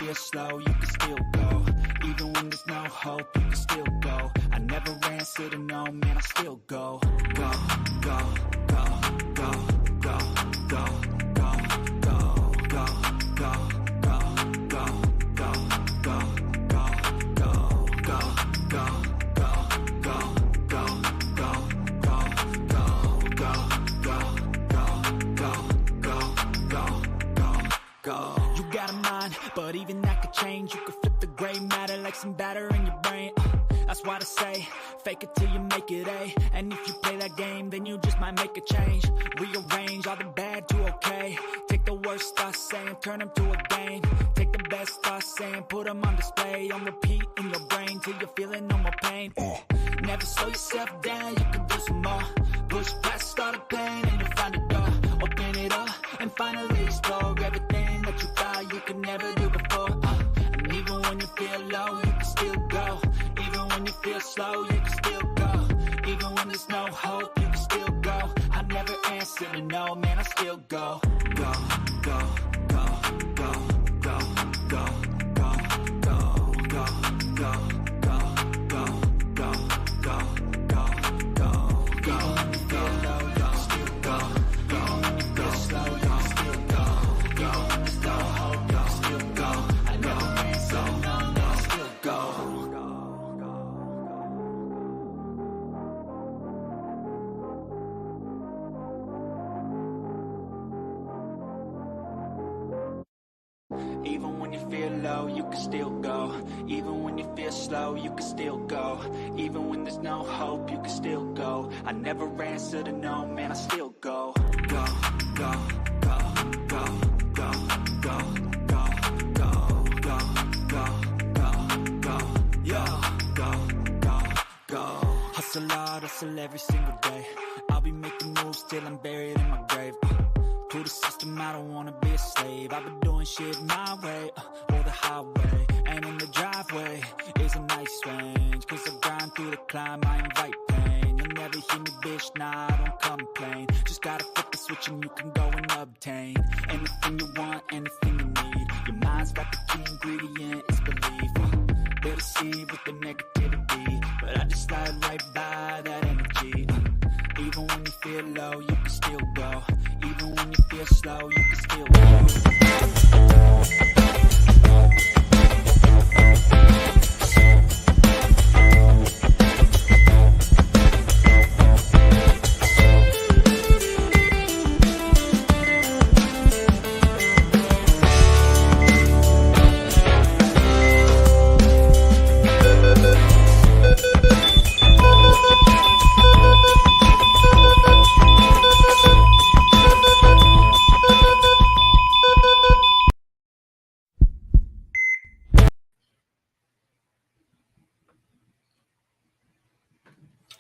feel slow, you can still go. Even when there's no hope, you can still go. I never answer to no, man, I still go. Go, go, go, go, go, go, go, go, go, go, go, go, go, go, go, go, go, go. You got a mind, but even that could change. You could flip the gray matter like some batter in your brain. That's why I say, fake it till you make it A. And if you play that game, then you just might make a change. Rearrange all the bad to okay. Take the worst thoughts saying, turn them to a game. Take the best thoughts saying, put them on display. On repeat in your brain till you're feeling no more pain. Never slow yourself down, you can do some more. Push past all the pain and you'll find a door. Open it up and finally explore everything that you thought you could never do before. And even when you feel low, you can still go. Even when you feel slow, you can still go. Even when there's no hope, you can still go. I never answer to no, man, I still go. Go, go, go, go, go, go, go, go, go, go, go, go, go, go, go, go, go. Even when you feel low, you can still go. Even when you feel slow, you can still go. Even when there's no hope, you can still go. I never answer to no, man, I still go. Even when you feel low, you can still go. Even when you feel slow, you can still go. Even when there's no hope, you can still go. I never answer to no, man, I still go. Go, go, go, go, go, go, go, go, go, go, go, go, yo, go, go, go. Hustle hard, hustle every single day. I'll be making moves till I'm buried in my grave. To the system, I don't wanna be a slave. I've been doing shit my way, or the highway. And in the driveway is a nice range. Cause I grind through the climb, I invite pain. You'll never hear me, bitch, nah, I don't complain. Just gotta flip the switch and you can go and obtain anything you want, anything you need. Your mind's got the key ingredient, it's belief. Build a seed with the negativity, but I just slide right by that energy. Even when you feel low, you can still go. Even when you feel slow, you can still go.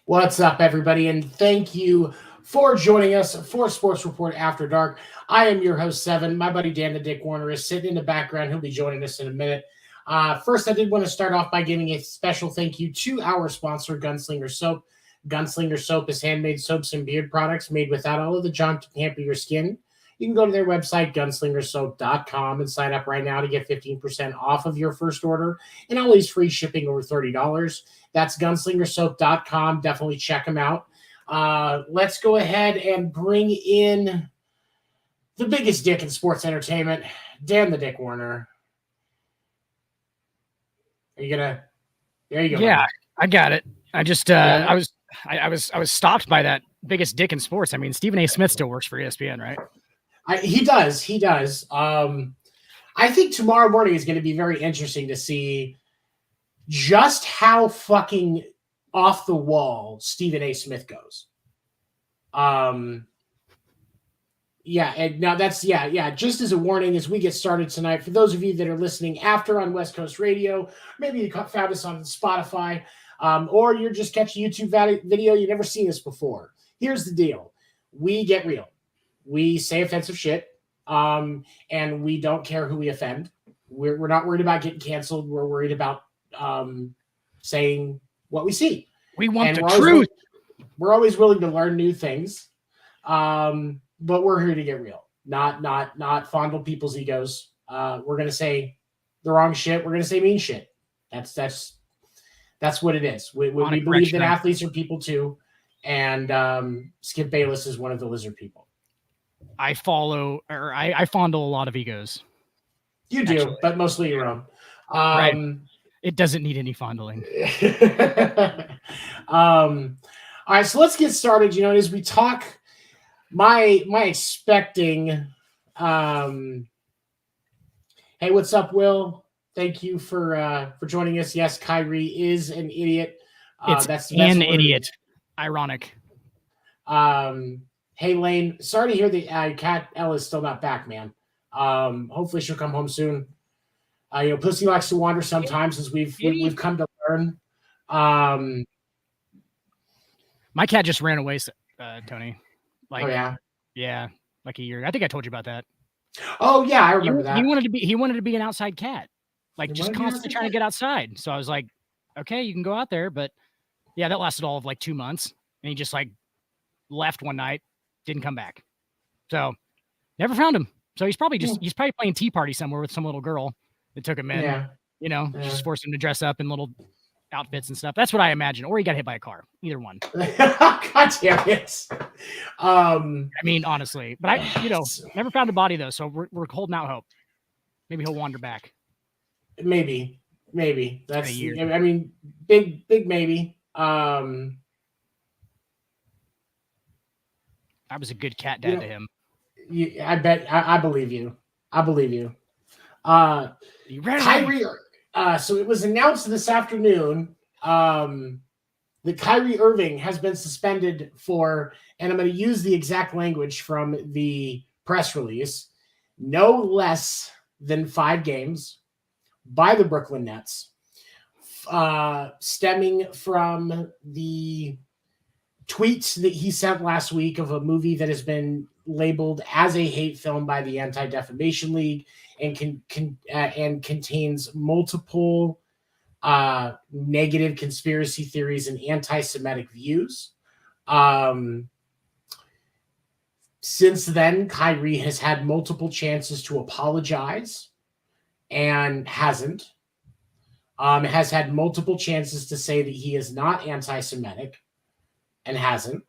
What's up, everybody, and thank you for joining us for Sports Report After Dark. I am your host, Seven. My buddy Dan the Dick Werner is sitting in the background. He'll be joining us in a minute. First, I did want to start off by giving a special thank you to our sponsor, Gunslinger Soap. Gunslinger Soap is handmade soaps and beard products made without all of the junk to pamper your skin. You can go to their website, gunslingersoap.com, and sign up right now to get 15% off of your first order and always free shipping over $30. That's gunslingersoap.com. Definitely check them out. Let's go ahead and bring in the biggest dick in sports entertainment, Dan the Dick Werner. Are you gonna? There you go. Yeah, buddy. I got it. I just Yeah. I was stopped by that biggest dick in sports. I mean, Stephen A. Smith still works for ESPN, right? He does. I think tomorrow morning is going to be very interesting to see just how fucking off the wall Stephen A. Smith goes. Yeah, and now that's just as a warning as we get started tonight, for those of you that are listening after on West Coast Radio, maybe you found us on Spotify, or you're just catching a YouTube video, you've never seen this before. Here's the deal. We get real. We say offensive shit, and we don't care who we offend. We're not worried about getting canceled. We're worried about saying what we see. We want the truth. We're always willing to learn new things, but we're here to get real, not fondle people's egos. We're going to say the wrong shit, we're going to say mean shit. That's what it is. We believe that athletes are people too, and Skip Bayless is one of the lizard people. I fondle a lot of egos. You do, actually. But mostly your own. Right. It doesn't need any fondling. All right, so let's get started. As we talk, my expecting. Hey, what's up, Will? Thank you for joining us. Yes, Kyrie is an idiot. That's an idiot. Ironic. Hey, Lane. Sorry to hear that Kat L is still not back, man. Hopefully she'll come home soon. Pussy likes to wander sometimes, as we've come to learn. My cat just ran away, Tony. Oh yeah, yeah, like a year. I think I told you about that. Oh yeah, I remember that. He wanted to be an outside cat, like just constantly trying to get outside. So I was like, okay, you can go out there, but yeah, that lasted all of like 2 months, and he just like left one night, didn't come back. So never found him. So he's probably playing tea party somewhere with some little girl that took him in. Yeah. Just forced him to dress up in little outfits and stuff. That's what I imagine. Or he got hit by a car. Either one. God damn it. I mean, honestly. But I never found a body though, so we're holding out hope. Maybe he'll wander back. Maybe. That's I mean, big maybe. I was a good cat dad to him. I bet. I believe you. Kyrie. So it was announced this afternoon that Kyrie Irving has been suspended for, and I'm going to use the exact language from the press release, no less than 5 games by the Brooklyn Nets, stemming from the tweets that he sent last week of a movie that has been labeled as a hate film by the Anti-Defamation League and contains multiple negative conspiracy theories and anti-Semitic views. Since then, Kyrie has had multiple chances to apologize and hasn't. Has had multiple chances to say that he is not anti-Semitic and hasn't.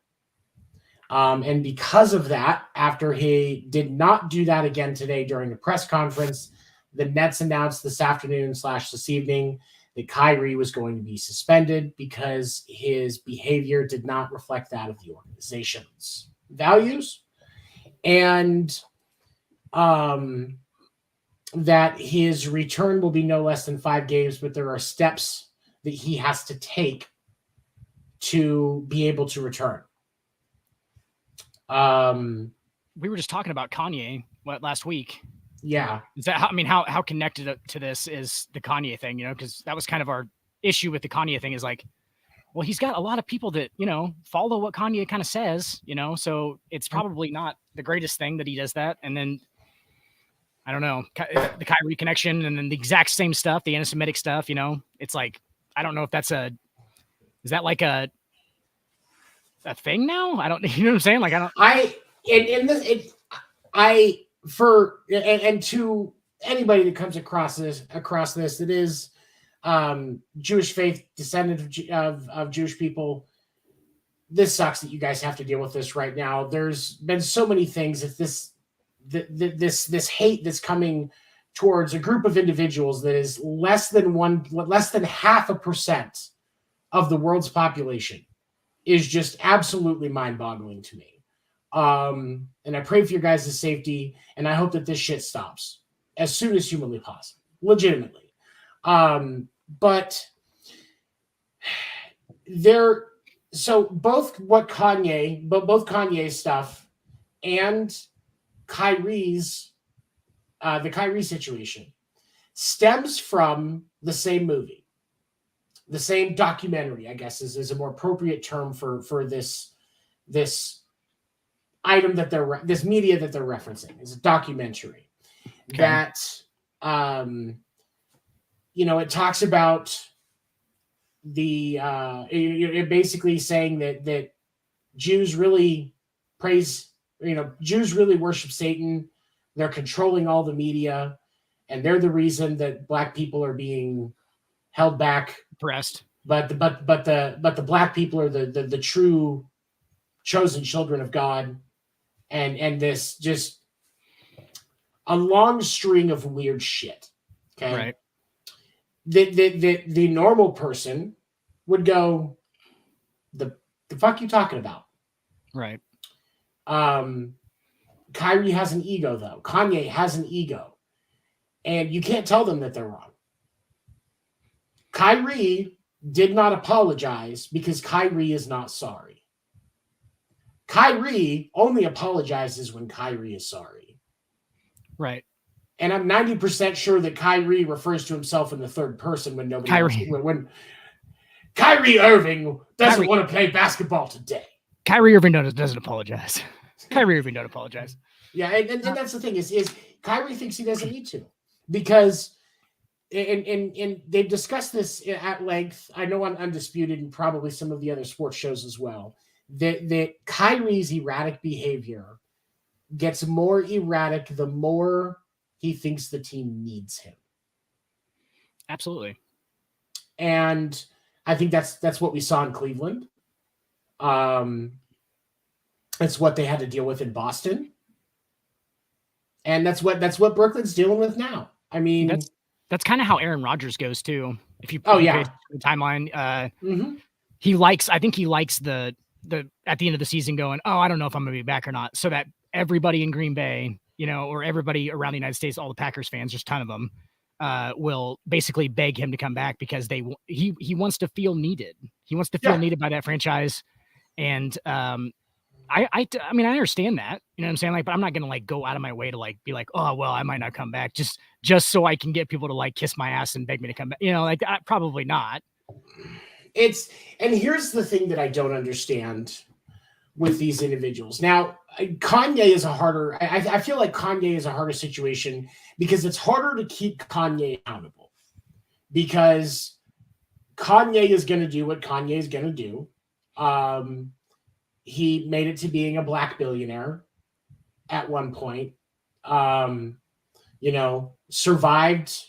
And because of that, after he did not do that again today during the press conference, the Nets announced this afternoon / this evening that Kyrie was going to be suspended because his behavior did not reflect that of the organization's values, and that his return will be no less than 5 games, but there are steps that he has to take to be able to return. We were just talking about Kanye last week. Yeah. Is that how connected to this is the Kanye thing, because that was kind of our issue with the Kanye thing is like, well, he's got a lot of people that, follow what Kanye kind of says, so it's probably not the greatest thing that he does that. And then I don't know, the Kyrie connection and then the exact same stuff, the anti-Semitic stuff, it's like, I don't know if is that like a thing now? I don't, you know what I'm saying? Like, to anybody that comes across this, that is Jewish faith, descendant of Jewish people, this sucks that you guys have to deal with this right now. There's been so many things that this hate that's coming towards a group of individuals that is less than 0.5% of the world's population is just absolutely mind-boggling to me. And I pray for your guys' safety, and I hope that this shit stops as soon as humanly possible, legitimately. But both Kanye's stuff and Kyrie's, the Kyrie situation stems from the same movie, the same documentary, I guess is a more appropriate term for this item that this media that they're referencing is a documentary. Okay. That it talks about it basically saying that Jews really Jews really worship Satan. They're controlling all the media, and they're the reason that Black people are being held back. Oppressed. But the Black people are the true chosen children of God, and this just a long string of weird shit. Okay. Right. The normal person would go, the fuck you talking about? Right. Kyrie has an ego, though. Kanye has an ego. And you can't tell them that they're wrong. Kyrie did not apologize because Kyrie is not sorry. Kyrie only apologizes when Kyrie is sorry. Right. And I'm 90% sure that Kyrie refers to himself in the third person when nobody else. When Kyrie Irving doesn't want to play basketball today. Kyrie Irving doesn't apologize. Kyrie Irving don't apologize. Yeah, and that's the thing is Kyrie thinks he doesn't need to, because and they've discussed this at length. I know on Undisputed and probably some of the other sports shows as well, that Kyrie's erratic behavior gets more erratic the more he thinks the team needs him. Absolutely. And I think that's what we saw in Cleveland. It's what they had to deal with in Boston. And that's what Brooklyn's dealing with now. I mean, that's kind of how Aaron Rodgers goes too. If you the timeline, I think he likes the at the end of the season going, oh, I don't know if I'm going to be back or not. So that everybody in Green Bay, or everybody around the United States, all the Packers fans, there's a ton of them, will basically beg him to come back because he wants to feel needed. He wants to feel needed by that franchise. And I mean, I understand that, you know what I'm saying? Like, but I'm not going to like go out of my way to like, be like, oh, well, I might not come back just so I can get people to like kiss my ass and beg me to come back. Probably not. And here's the thing that I don't understand with these individuals. Now, Kanye is I feel like Kanye is a harder situation because it's harder to keep Kanye accountable, because Kanye is going to do what Kanye is going to do. He made it to being a Black billionaire at one point, survived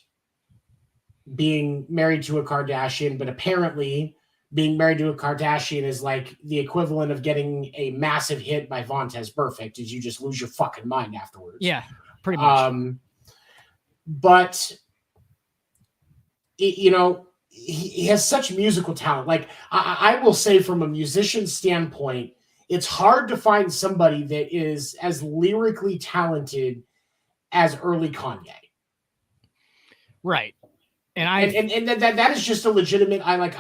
being married to a Kardashian, but apparently being married to a Kardashian is like the equivalent of getting a massive hit by Vontaze Burfict, is you just lose your fucking mind afterwards. Yeah, pretty much. But he has such musical talent. Like I will say, from a musician standpoint, it's hard to find somebody that is as lyrically talented as early Kanye. Right. And that is just a legitimate. I like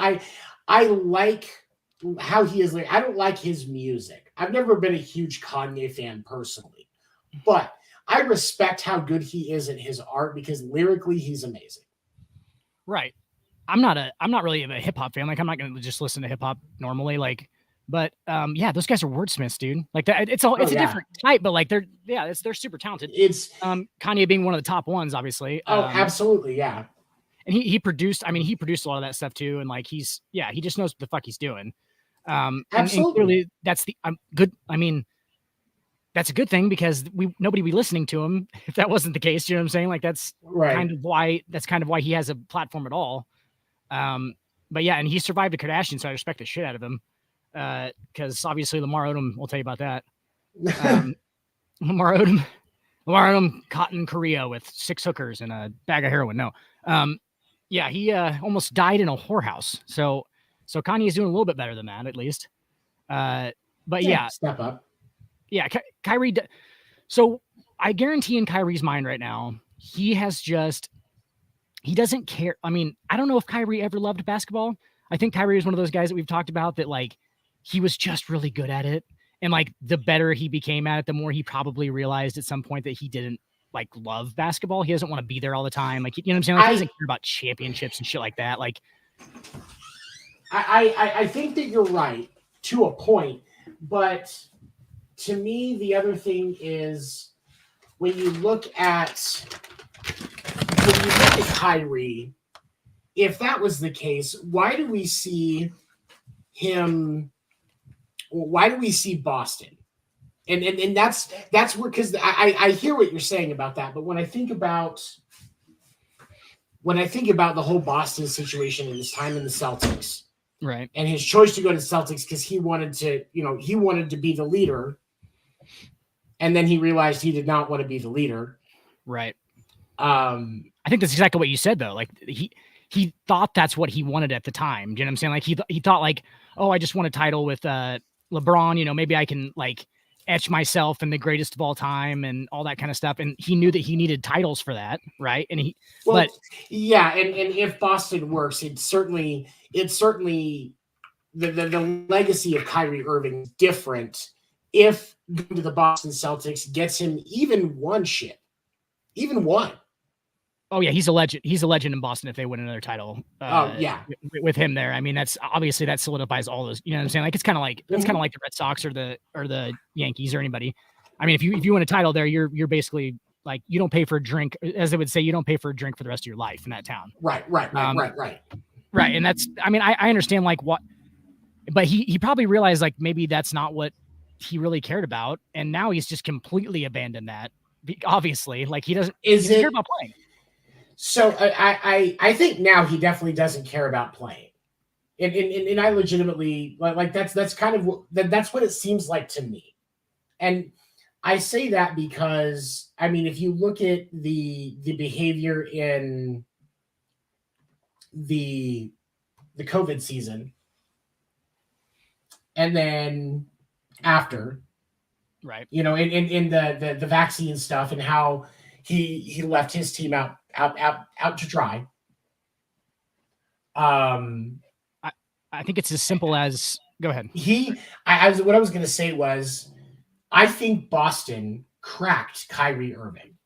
how he is. Like, I don't like his music. I've never been a huge Kanye fan personally, but I respect how good he is at his art because lyrically he's amazing. Right. I'm not really a hip hop fan. Like, I'm not going to just listen to hip hop normally. Like, but those guys are wordsmiths, dude. Like that, it's a different type, but like they're super talented. It's Kanye being one of the top ones, obviously. Oh, absolutely, yeah. And he produced a lot of that stuff too. And like he just knows what the fuck he's doing. Absolutely. And clearly that's good. I mean, that's a good thing because nobody be listening to him if that wasn't the case. You know what I'm saying? Like that's kind of why he has a platform at all. But yeah, and he survived a Kardashian, so I respect the shit out of him. Because obviously Lamar Odom will tell you about that. Lamar Odom caught in Korea with 6 hookers and a bag of heroin. No. He almost died in a whorehouse. So Kanye is doing a little bit better than that, at least. But step up. Yeah, Kyrie. So I guarantee in Kyrie's mind right now, he doesn't care. I mean, I don't know if Kyrie ever loved basketball. I think Kyrie is one of those guys that we've talked about that like he was just really good at it. And like the better he became at it, the more he probably realized at some point that he didn't like love basketball. He doesn't want to be there all the time. Like, you know what I'm saying? Like, he doesn't care about championships and shit like that. Like, I think that you're right to a point, but to me, the other thing is when you look at Kyrie, if that was the case, why do we see Boston? And that's where, because I hear what you're saying about that, but when I think about when I think about the whole Boston situation and his time in the Celtics, right, and his choice to go to the Celtics because he wanted to be the leader, and then he realized he did not want to be the leader. right. I think that's exactly what you said though. Like he thought that's what he wanted at the time. Do you know what I'm saying? Like he thought like, oh, I just won a title with LeBron. You know, maybe I can like etch myself in the greatest of all time and all that kind of stuff. And he knew that he needed titles for that, right? And and if Boston works, it's certainly the legacy of Kyrie Irving is different if going to the Boston Celtics gets him even one. Oh yeah, he's a legend. He's a legend in Boston if they win another title. With him there. I mean, that solidifies all those. You know what I'm saying? Like it's kind of like the Red Sox or the Yankees or anybody. I mean, if you win a title there, you're basically like you don't pay for a drink, as they would say, you don't pay for a drink for the rest of your life in that town. Right. And that's. I mean, I understand like what, but he probably realized like maybe that's not what he really cared about, and now he's just completely abandoned that. Obviously, like he doesn't care about playing. So I think now he definitely doesn't care about playing, and I legitimately like that's kind of that's what it seems like to me, and I say that because I mean if you look at the behavior in the COVID season, and then after, right? You know, in the vaccine stuff and how he left his team out to dry. I think it's as simple as go ahead. What I was going to say was, I think Boston cracked Kyrie Irving.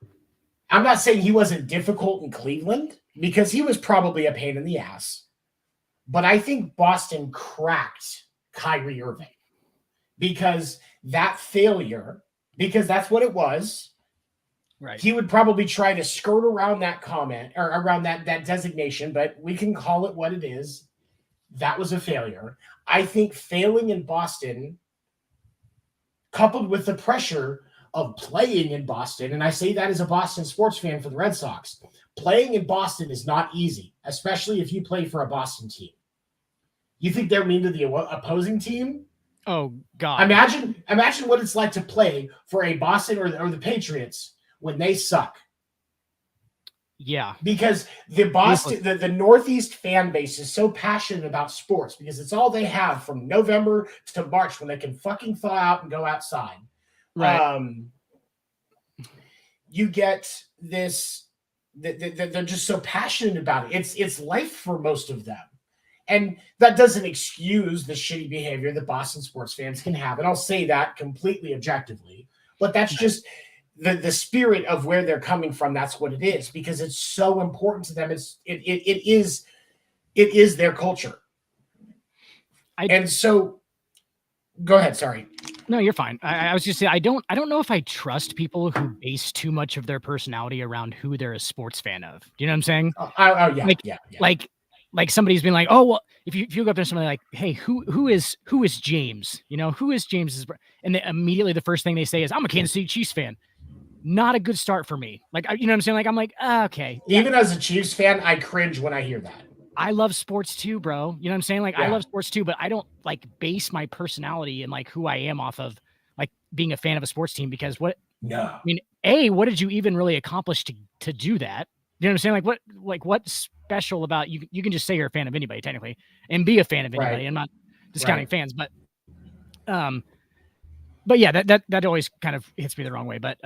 I'm not saying he wasn't difficult in Cleveland because he was probably a pain in the ass, but I think Boston cracked Kyrie Irving because that failure, because that's what it was. Right. He would probably try to skirt around that comment or around that designation, but we can call it what it is. That was a failure. I think failing in Boston, coupled with the pressure of playing in Boston, and I say that as a Boston sports fan for the Red Sox, playing in Boston is not easy, especially if you play for a Boston team. You think they're mean to the opposing team? Oh, God. Imagine what it's like to play for a Boston or the Patriots when they suck. Yeah. Because the Northeast fan base is so passionate about sports because it's all they have from November to March when they can fucking thaw out and go outside. Right. You get this, they're just so passionate about it. It's life for most of them. And that doesn't excuse the shitty behavior that Boston sports fans can have. And I'll say that completely objectively. But that's just the spirit of where they're coming from. That's what it is, because it's so important to them. It is their culture. And so go ahead. Sorry. No, you're fine. I was just saying, I don't know if I trust people who base too much of their personality around who they're a sports fan of. Do you know what I'm saying? Yeah. Like somebody's been like, oh, well, if you go up to somebody like, hey, who is James? You know, who is James's? And immediately the first thing they say is, I'm a Kansas City Chiefs fan. Not a good start for me. Like, you know what I'm saying? Like, I'm like, okay. Even as a Chiefs fan, I cringe when I hear that. I love sports too, bro. You know what I'm saying? Like, I love sports too, but I don't like base my personality and like who I am off of like being a fan of a sports team, because what did you even really accomplish to do that? You know what I'm saying? What's special about you? You can just say you're a fan of anybody technically and be a fan of anybody. Right. I'm not discounting fans, but yeah, that always kind of hits me the wrong way. But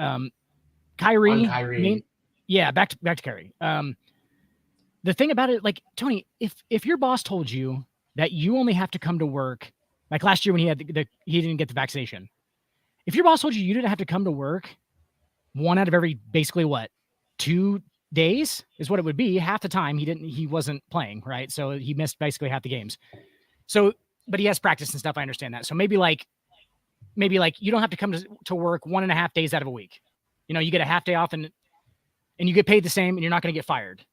Kyrie. Back to Kyrie. The thing about it, like, Tony, if your boss told you that you only have to come to work, like last year when he had he didn't get the vaccination, if your boss told you didn't have to come to work one out of every basically 2 days is what it would be, half the time he wasn't playing, right? So he missed basically half the games. So, but he has practice and stuff. I understand that. So maybe you don't have to come to work 1.5 days out of a week. You know, you get a half day off and you get paid the same and you're not going to get fired.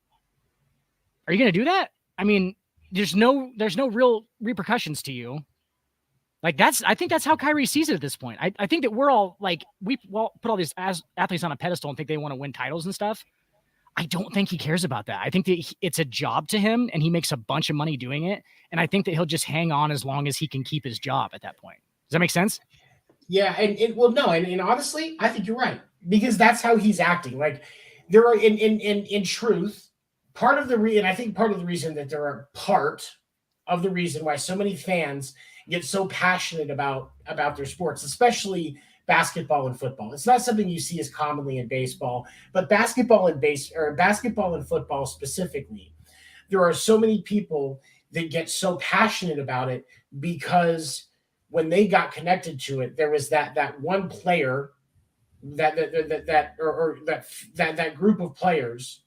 Are you going to do that? I mean, there's no real repercussions to you. Like I think that's how Kyrie sees it at this point. I think that we're all like, we all put all these athletes on a pedestal and think they want to win titles and stuff. I don't think he cares about that. I think that it's a job to him and he makes a bunch of money doing it. And I think that he'll just hang on as long as he can keep his job at that point. Does that make sense? Yeah. And honestly, I think you're right, because that's how he's acting. Like, there are in truth, part of the reason that there are part of the reason why so many fans get so passionate about their sports, especially basketball and football. It's not something you see as commonly in baseball, but basketball and football specifically, there are so many people that get so passionate about it because when they got connected to it, there was that one player that group of players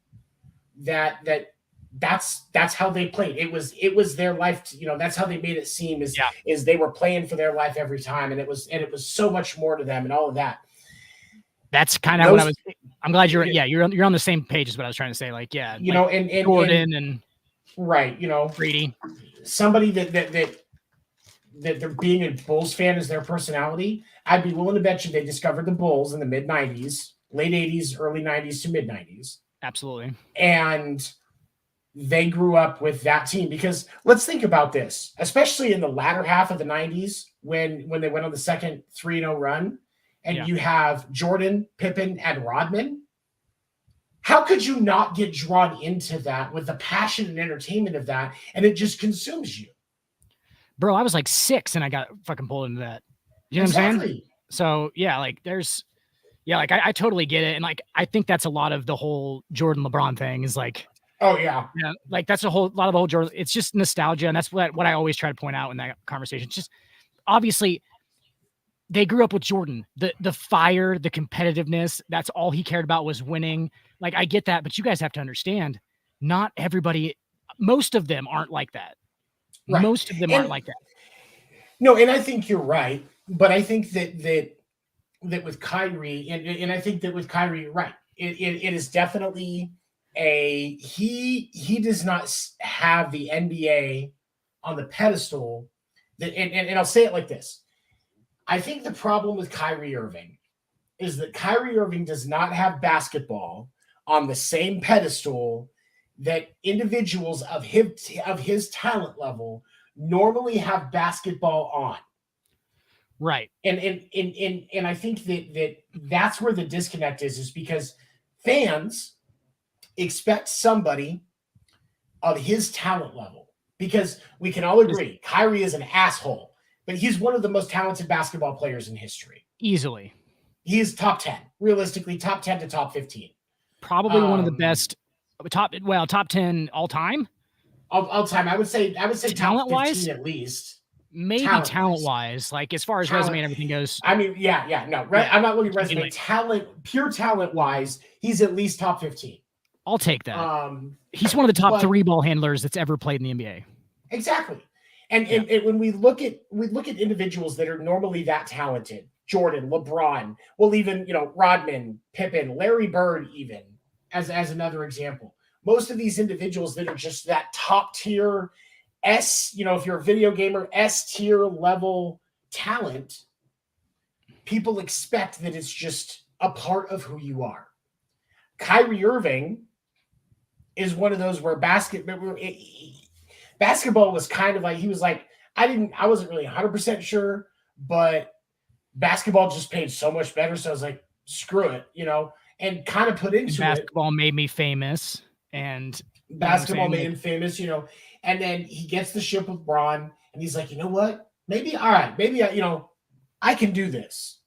that's how they played. It was their life. That's how they made it seem is they were playing for their life every time. And it was so much more to them and all of that. That's kind of what I'm glad you're on the same page as what I was trying to say. Like, and Jordan and right. Brady, somebody that they're being a Bulls fan is their personality. I'd be willing to bet you they discovered the Bulls in the mid 90s, late 80s, early 90s to mid 90s. Absolutely. And they grew up with that team, because let's think about this, especially in the latter half of the 90s when they went on the second 3-0 run, and you have Jordan, Pippen, and Rodman. How could you not get drawn into that with the passion and entertainment of that, and it just consumes you? Bro, I was like 6 and I got fucking pulled into that. You know what I'm saying? So like I totally get it. And like, I think that's a lot of the whole Jordan LeBron thing is like, oh yeah. Like that's a lot of the whole Jordan. It's just nostalgia. And that's what I always try to point out in that conversation. It's just obviously they grew up with Jordan, the fire, the competitiveness. That's all he cared about was winning. Like, I get that, but you guys have to understand, not everybody, most of them aren't like that. Right. Most of them aren't like that. No, and I think you're right, but I think that with Kyrie, and I think that with Kyrie, you're right. It is definitely he does not have the NBA on the pedestal that, and I'll say it like this. I think the problem with Kyrie Irving is that Kyrie Irving does not have basketball on the same pedestal that individuals of his talent level normally have basketball on. Right. And I think that's where the disconnect is because fans expect somebody of his talent level, because we can all agree Kyrie is an asshole, but he's one of the most talented basketball players in history. Easily. He is top 10, realistically top 10 to top 15. Probably one of the best top 10 all time. All time. I would say talent wise at least. Maybe talent wise, like as far as resume and everything goes. I mean, no. I'm not looking at resume. Talent, pure talent wise, he's at least top 15. I'll take that. He's one of the top 3 ball handlers that's ever played in the NBA. Exactly. And when we look at individuals that are normally that talented, Jordan, LeBron, well, even Rodman, Pippen, Larry Bird, even as another example. Most of these individuals that are just that top tier if you're a video gamer, S tier level talent, people expect that it's just a part of who you are. Kyrie Irving is one of those where basketball was kind of like, he was like, I wasn't really 100% sure, but basketball just paid so much better. So I was like, screw it, and kind of put into basketball made me famous, and basketball made him famous, and then he gets the ship with Braun, and he's like, you know what? Maybe I can do this.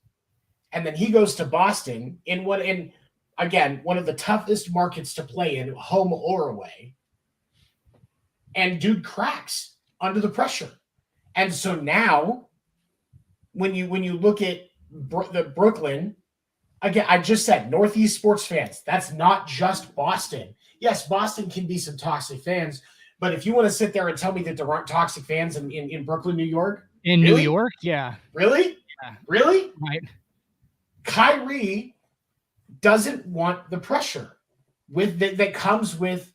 And then he goes to Boston in one of the toughest markets to play in, home or away. And dude cracks under the pressure. And so now, when you look at the Brooklyn, again, I just said Northeast sports fans. That's not just Boston. Yes, Boston can be some toxic fans, but if you want to sit there and tell me that there aren't toxic fans in Brooklyn, New York, New York, yeah, really, yeah. Really, right. Kyrie doesn't want the pressure that comes with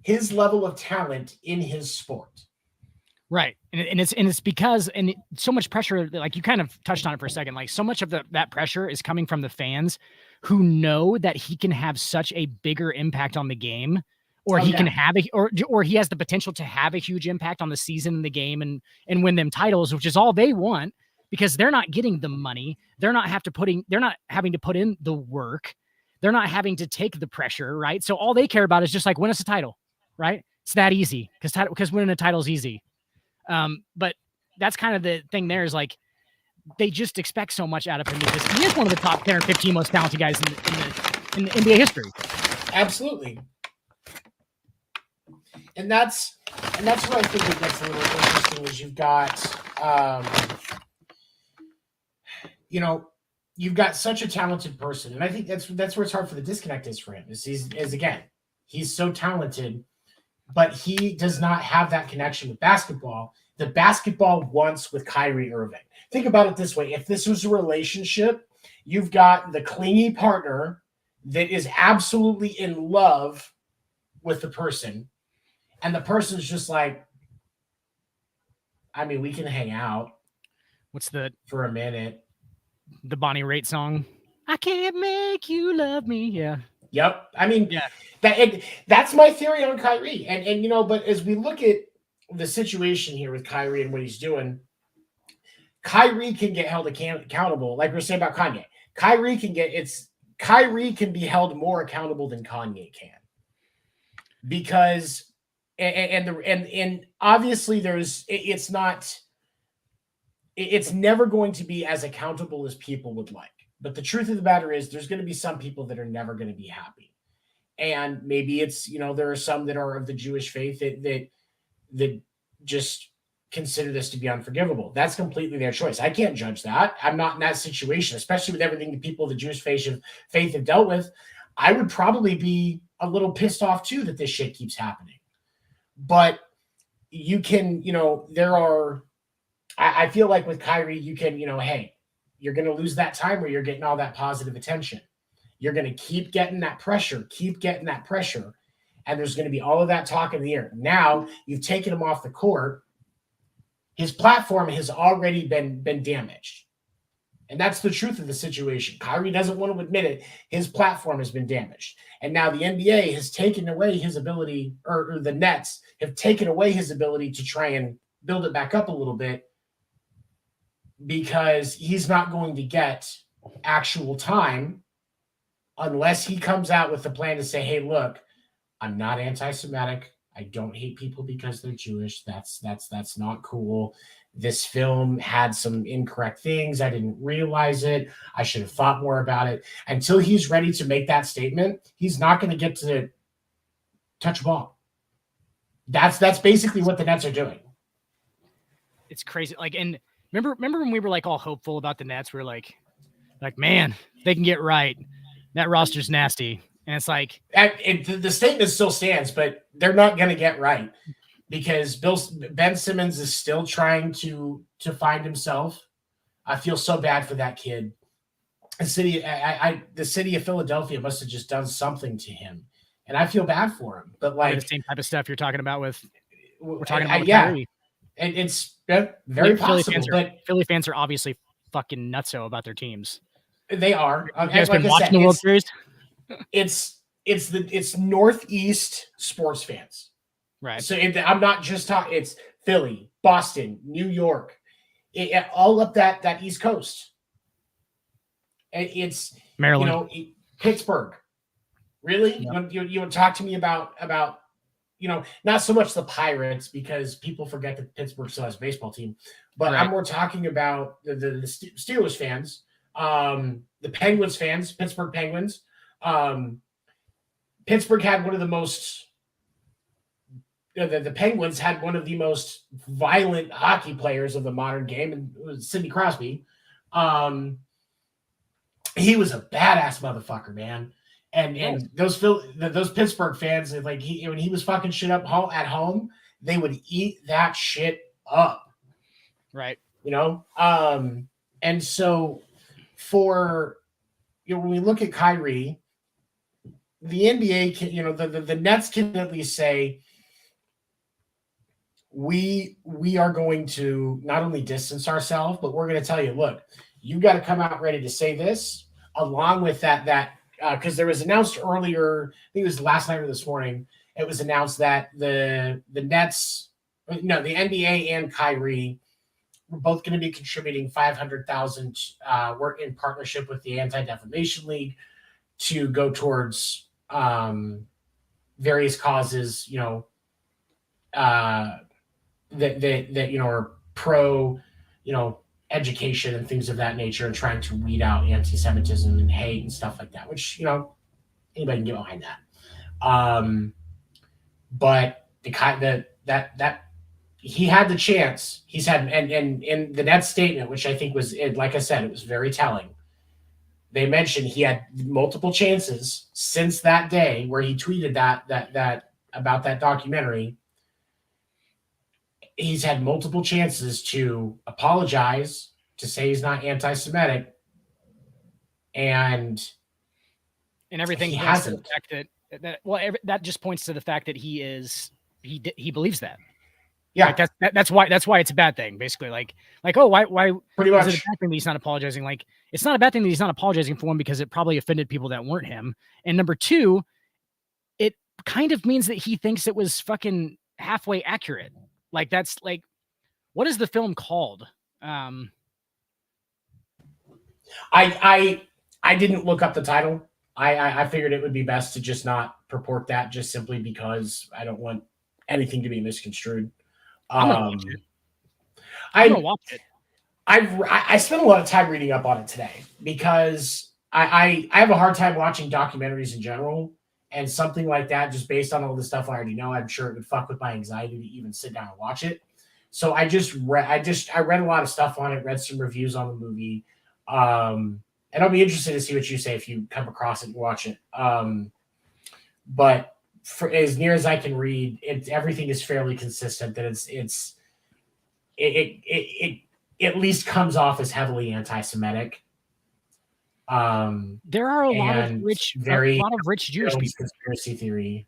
his level of talent in his sport. Right. And it's because so much pressure, like you kind of touched on it for a second, like so much of that pressure is coming from the fans who know that he can have such a bigger impact on the game, or he can have or he has the potential to have a huge impact on the season and the game and win them titles, which is all they want, because they're not getting the money. They're not having to put in the work. They're not having to take the pressure, right? So all they care about is just like, win us a title, right? It's that easy, because winning a title is easy. But that's kind of the thing there, is like, they just expect so much out of him, because he is one of the top 10 or 15 most talented guys in the NBA history. Absolutely. And that's what I think it gets a little interesting, is you've got, you've got such a talented person. And I think that's where it's hard for the disconnect is for him, is he's so talented, but he does not have that connection with basketball. The basketball wants with Kyrie Irving. Think about it this way. If this was a relationship, you've got the clingy partner that is absolutely in love with the person, and the person's just like, I mean, we can hang out. For a minute? The Bonnie Raitt song, I can't make you love me. Yeah. Yep. I mean, that's my theory on Kyrie. And but as we look at the situation here with Kyrie and what he's doing, Kyrie can get held accountable, like we were saying about Kanye. Kyrie can be held more accountable than Kanye can, because and obviously it's never going to be as accountable as people would like. But the truth of the matter is, there's going to be some people that are never going to be happy. And maybe it's, there are some that are of the Jewish faith that just consider this to be unforgivable. That's completely their choice. I can't judge that. I'm not in that situation, especially with everything the people of the Jewish faith have dealt with. I would probably be a little pissed off too that this shit keeps happening. But you can, I feel like with Kyrie, you can, hey, you're going to lose that time where you're getting all that positive attention. You're going to keep getting that pressure, and there's going to be all of that talk in the air. Now you've taken him off the court. His platform has already been damaged. And that's the truth of the situation. Kyrie doesn't want to admit it. His platform has been damaged. And now the NBA has taken away his ability, or the Nets have taken away his ability to try and build it back up a little bit, because he's not going to get actual time unless he comes out with a plan to say, hey, look, I'm not anti-Semitic. I don't hate people because they're Jewish. That's not cool. This film had some incorrect things. I didn't realize it. I should have thought more about it. Until he's ready to make that statement, he's not going to get to touch a ball. That's basically what the Nets are doing. It's crazy. Like, and remember when we were like all hopeful about the Nets? We were like, man, they can get right. That roster's nasty. And it's like, the statement still stands, but they're not going to get right, because Ben Simmons is still trying to find himself. I feel so bad for that kid. The city of Philadelphia must have just done something to him, and I feel bad for him. But like the same type of stuff you're talking about with Kyrie. And it's very possible. Philly fans are obviously fucking nutso about their teams. They are. You guys been watching the World Series? It's Northeast sports fans, right? So I'm not just talking. It's Philly, Boston, New York, all up that East Coast. It's Maryland, Pittsburgh. Really, yep. You would talk to me about not so much the Pirates, because people forget that Pittsburgh still has a baseball team, but right. I'm more talking about the Steelers fans, the Penguins fans, Pittsburgh Penguins. Pittsburgh had one of the most, the Penguins had one of the most violent hockey players of the modern game, and it was Sidney Crosby. He was a badass motherfucker, man. And those Pittsburgh fans, like when he was fucking shit up at home, they would eat that shit up. Right. And so for, when we look at Kyrie, the NBA can, the Nets can at least say, we are going to not only distance ourselves, but we're going to tell you, look, you got to come out ready to say this. along with that because there was announced earlier, I think it was last night or this morning, it was announced that the Nets, no, the NBA and Kyrie were both going to be contributing 500,000. We're in partnership with the Anti-Defamation League to go towards various causes, that are pro, education and things of that nature, and trying to weed out anti-Semitism and hate and stuff like that, which anybody can get behind that. But that he had the chance. He's had, and in the Nets statement, which I think was, like I said, it was very telling. They mentioned he had multiple chances since that day where he tweeted that about that documentary. He's had multiple chances to apologize, to say he's not anti-Semitic, and everything he points to hasn't. the fact that just points to the fact that he believes that. Yeah, like that's why it's a bad thing, basically. Like oh, why pretty is much it a bad thing that he's not apologizing? Like, it's not a bad thing that he's not apologizing for one, because it probably offended people that weren't him, and number two, it kind of means that he thinks it was fucking halfway accurate. Like, that's like, what is the film called? I didn't look up the title. I figured it would be best to just not purport that, just simply because I don't want anything to be misconstrued. I'm gonna watch it. I'm gonna watch it. I spent a lot of time reading up on it today because I have a hard time watching documentaries in general, and something like that, just based on all the stuff I already know, I'm sure it would fuck with my anxiety to even sit down and watch it. So I read a lot of stuff on it, read some reviews on the movie, and I'll be interested to see what you say if you come across it and watch it. But for as near as I can read, everything is fairly consistent. That it at least comes off as heavily anti-Semitic. There are a lot of rich Jewish people. Conspiracy theory,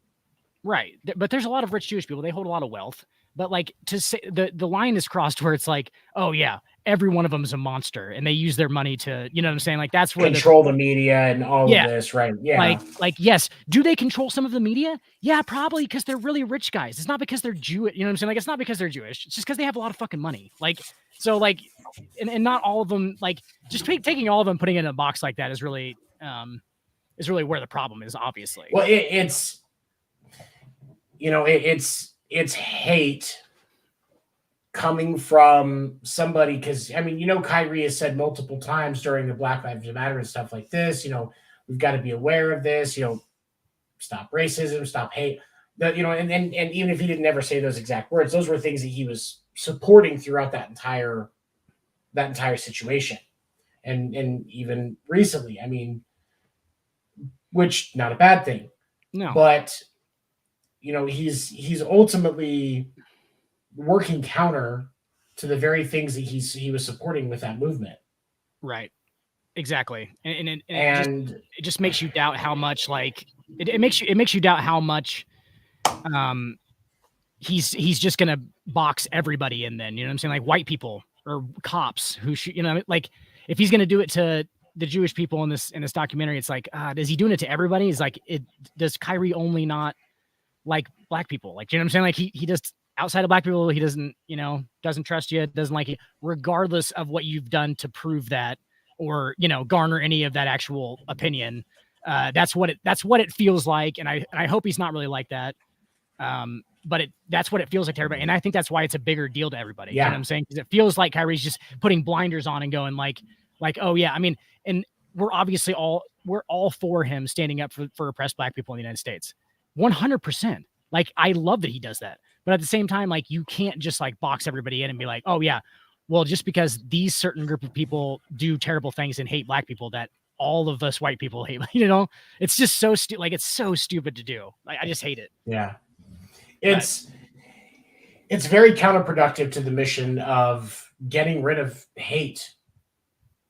right? But there's a lot of rich Jewish people. They hold a lot of wealth. But like, to say the line is crossed where it's like, oh yeah, every one of them is a monster, and they use their money to, you know what I'm saying? Like, that's where control the media and all of this, right? Yeah. Like yes, do they control some of the media? Yeah, probably, because they're really rich guys. It's not because they're Jewish. You know what I'm saying? Like, it's not because they're Jewish. It's just because they have a lot of fucking money. Like, so like, and not all of them. Like, just taking all of them, putting it in a box like that is really where the problem is. Obviously. Well, it's hate coming from somebody, because Kyrie has said multiple times during the Black Lives Matter and stuff like this, we've got to be aware of this, stop racism, stop hate, and even if he didn't ever say those exact words, those were things that he was supporting throughout that entire situation, and even recently, which not a bad thing, no, but he's ultimately working counter to the very things that he was supporting with that movement. Right. Exactly. And it just makes you doubt how much, like, it makes you doubt how much he's just gonna box everybody in, then, you know what I'm saying? Like, white people or cops who should, like, if he's gonna do it to the Jewish people in this documentary, it's like, is he doing it to everybody? It's like, does Kyrie only not like black people? Like, you know what I'm saying? Like, he just, outside of black people, he doesn't trust you, doesn't like you, regardless of what you've done to prove that, or, garner any of that actual opinion. That's what it feels like. And I hope he's not really like that. But that's what it feels like to everybody. And I think that's why it's a bigger deal to everybody. Yeah. You know what I'm saying? Because it feels like Kyrie's just putting blinders on and going like, oh yeah, and we're obviously we're all for him standing up for oppressed black people in the United States. 100%. Like, I love that he does that. But at the same time, like, you can't just like box everybody in and be like, oh yeah, well, just because these certain group of people do terrible things and hate black people, that all of us white people hate, it's just so it's so stupid to do. Like, I just hate it. Yeah. It's very counterproductive to the mission of getting rid of hate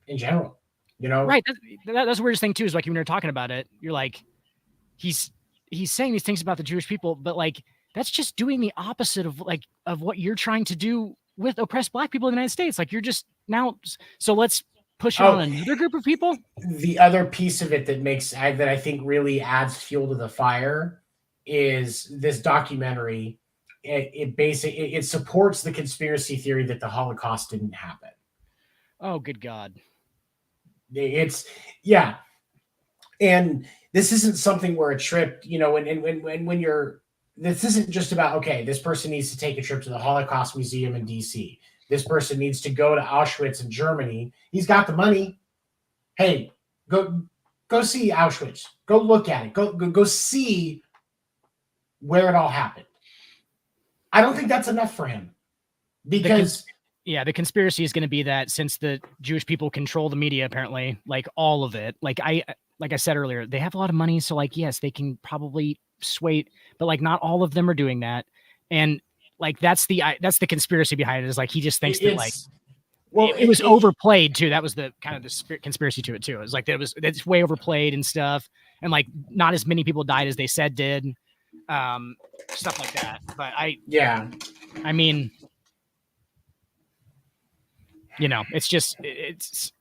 in general, Right. That's the weirdest thing too, is like, when you're talking about it, you're like, he's saying these things about the Jewish people, but like, that's just doing the opposite of what you're trying to do with oppressed black people in the United States. Like, you're just now, so let's push it on another group of people. The other piece of it that I think really adds fuel to the fire is this documentary. It supports the conspiracy theory that the Holocaust didn't happen. Oh, good God. And this isn't something where a trip, when you're, this isn't just about, okay, this person needs to take a trip to the Holocaust Museum in DC. This person needs to go to Auschwitz in Germany. He's got the money. Hey, go see Auschwitz. Go look at it. Go see where it all happened. I don't think that's enough for him, because the conspiracy is going to be that since the Jewish people control the media, apparently, like all of it, like I said earlier, they have a lot of money. So like, yes, they can probably sway, but like not all of them are doing that. And like, that's the conspiracy behind it, is like, he just thinks that like, well, it was overplayed too. That was the kind of the conspiracy to it too. It was like, it's way overplayed and stuff. And like, not as many people died as they said did. Stuff like that. But I mean, it's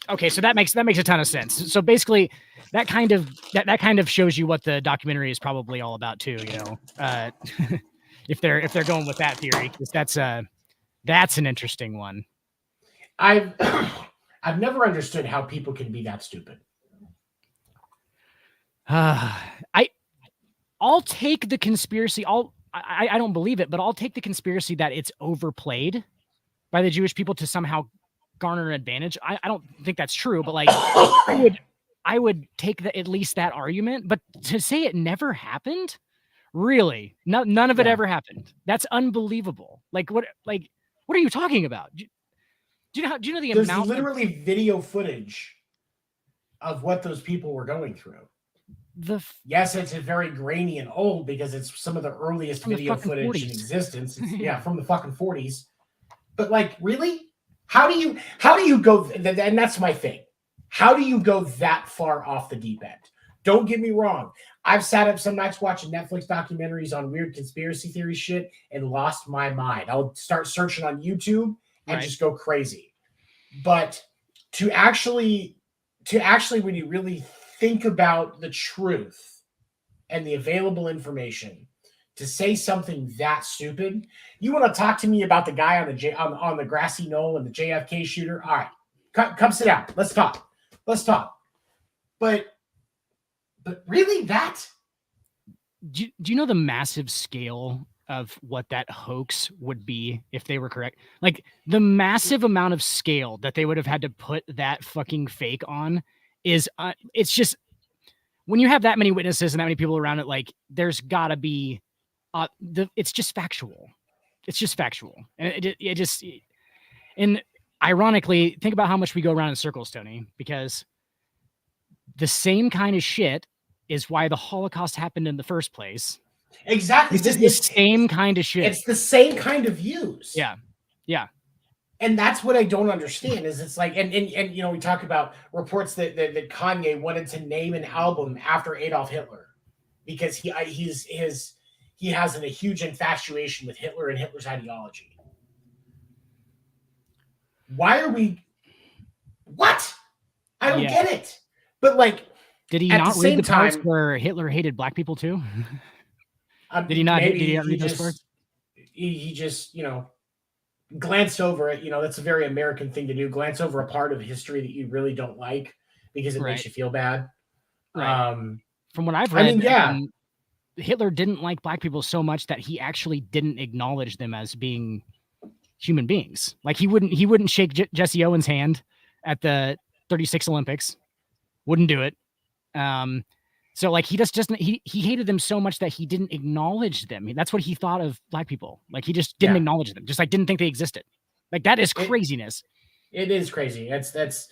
okay. So that makes a ton of sense. So basically that kind of shows you what the documentary is probably all about too, if they're going with that theory, because that's an interesting one. I've never understood how people can be that stupid. I'll take the conspiracy. I don't believe it, but I'll take the conspiracy that it's overplayed by the Jewish people to somehow garner an advantage. I don't think that's true, but like I would take at least that argument. But to say it never happened, really, none of it ever happened. That's unbelievable. Like what are you talking about? Do you know the There's amount? There's literally video footage of what those people were going through. Yes, it's very grainy and old because it's some of the earliest video footage 40s. In existence. It's, from the fucking 40s. But like, really? How do you go? And that's my thing. How do you go that far off the deep end? Don't get me wrong. I've sat up some nights watching Netflix documentaries on weird conspiracy theory shit and lost my mind. I'll start searching on YouTube and just go crazy. But to actually, when you really think about the truth and the available information, to say something that stupid, you want to talk to me about the guy on the grassy knoll and the JFK shooter? All right, come sit down. Let's talk. But really, that? Do you know the massive scale of what that hoax would be if they were correct? Like the massive amount of scale that they would have had to put that fucking fake on is it's just, when you have that many witnesses and that many people around it, like there's gotta be it's just factual. It's just factual. And and ironically, think about how much we go around in circles, Tony, because the same kind of shit is why the Holocaust happened in the first place. Exactly. This is the same kind of shit. It's the same kind of views. Yeah. And that's what I don't understand is it's like, and we talk about reports that Kanye wanted to name an album after Adolf Hitler because he has a huge infatuation with Hitler and Hitler's ideology. Why are we? What? I don't get it. But like, did he not read the parts where Hitler hated black people too? Did he not? Did he not read those parts? He just glanced over it. That's a very American thing to do. Glance over a part of history that you really don't like because it makes you feel bad. Right. From what I've read, Hitler didn't like black people so much that he actually didn't acknowledge them as being human beings. Like he wouldn't shake Jesse Owens' hand at the 36 Olympics. Wouldn't do it. So like he hated them so much that he didn't acknowledge them. That's what he thought of black people. Like he just didn't acknowledge them. Just like didn't think they existed. Like that is craziness. It is crazy. That's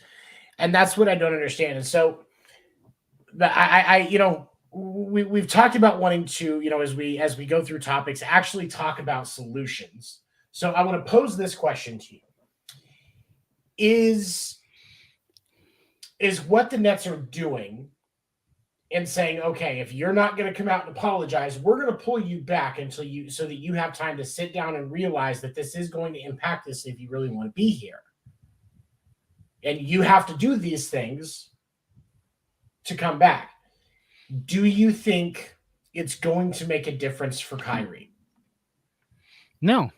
what I don't understand. And so, but we've talked about wanting to, as we go through topics, actually talk about solutions. So I want to pose this question to you. Is what the Nets are doing and saying, okay, if you're not going to come out and apologize, we're going to pull you back so that you have time to sit down and realize that this is going to impact us if you really want to be here. and you have to do these things to come back. Do you think it's going to make a difference for Kyrie? No,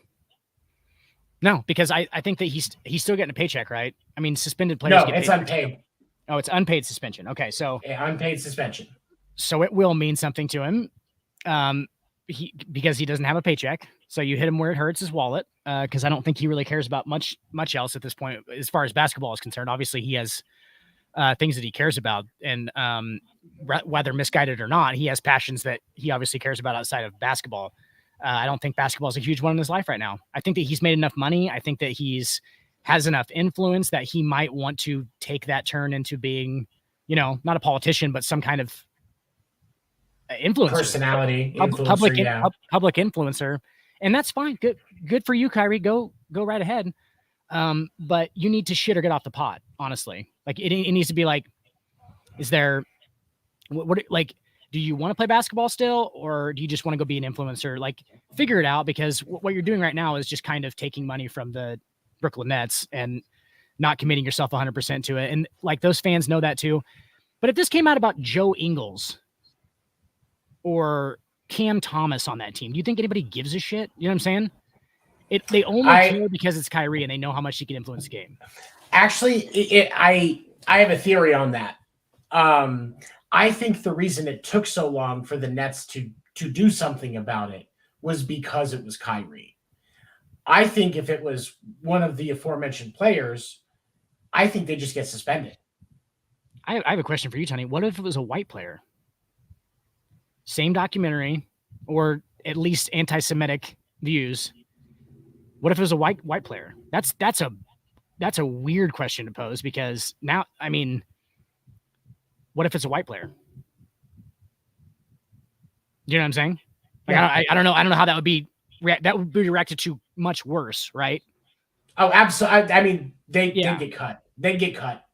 because I think that he's still getting a paycheck, right? I mean, suspended players No, get it's paid. unpaid. Oh, it's unpaid suspension. Okay, so unpaid suspension. So it will mean something to him, because he doesn't have a paycheck. So you hit him where it hurts, his wallet, because I don't think he really cares about much else at this point as far as basketball is concerned. Obviously, he has things that he cares about, and whether misguided or not, he has passions that he obviously cares about outside of basketball. I don't think basketball is a huge one in his life right now. I think that he's made enough money. I think that has enough influence that he might want to take that turn into being, not a politician, but some kind of influencer, personality, public influencer, and that's fine. Good for you, Kyrie. Go right ahead. But you need to shit or get off the pot. Honestly, like it needs to be like, is there what like? Do you want to play basketball still, or do you just want to go be an influencer? Like, figure it out, because what you're doing right now is just kind of taking money from the Brooklyn Nets and not committing yourself 100% to it. And like, those fans know that too. But if this came out about Joe Ingles or Cam Thomas on that team, do you think anybody gives a shit? You know what I'm saying? They only care because it's Kyrie and they know how much he can influence the game. Actually, I have a theory on that. I think the reason it took so long for the Nets to do something about it was because it was Kyrie. I think if it was one of the aforementioned players, I think they just get suspended. I have a question for you, Tony. What if it was a white player? Same documentary, or at least anti-Semitic views. What if it was a white player? That's a weird question to pose, because now, I mean, what if it's a white player? You know what I'm saying? Like, yeah. I don't know. I don't know how that would be. That would be directed to much worse, right? Oh, absolutely. I mean, they get cut. They get cut.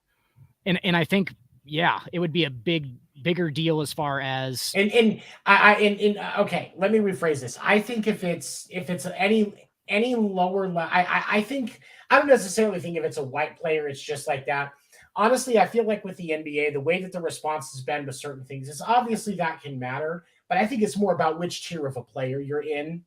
And I think, it would be a bigger deal as far as. Okay, let me rephrase this. I think if it's any lower level, I don't necessarily think if it's a white player, it's just like that. Honestly, I feel like with the NBA, the way that the response has been to certain things is obviously that can matter, but I think it's more about which tier of a player you're in,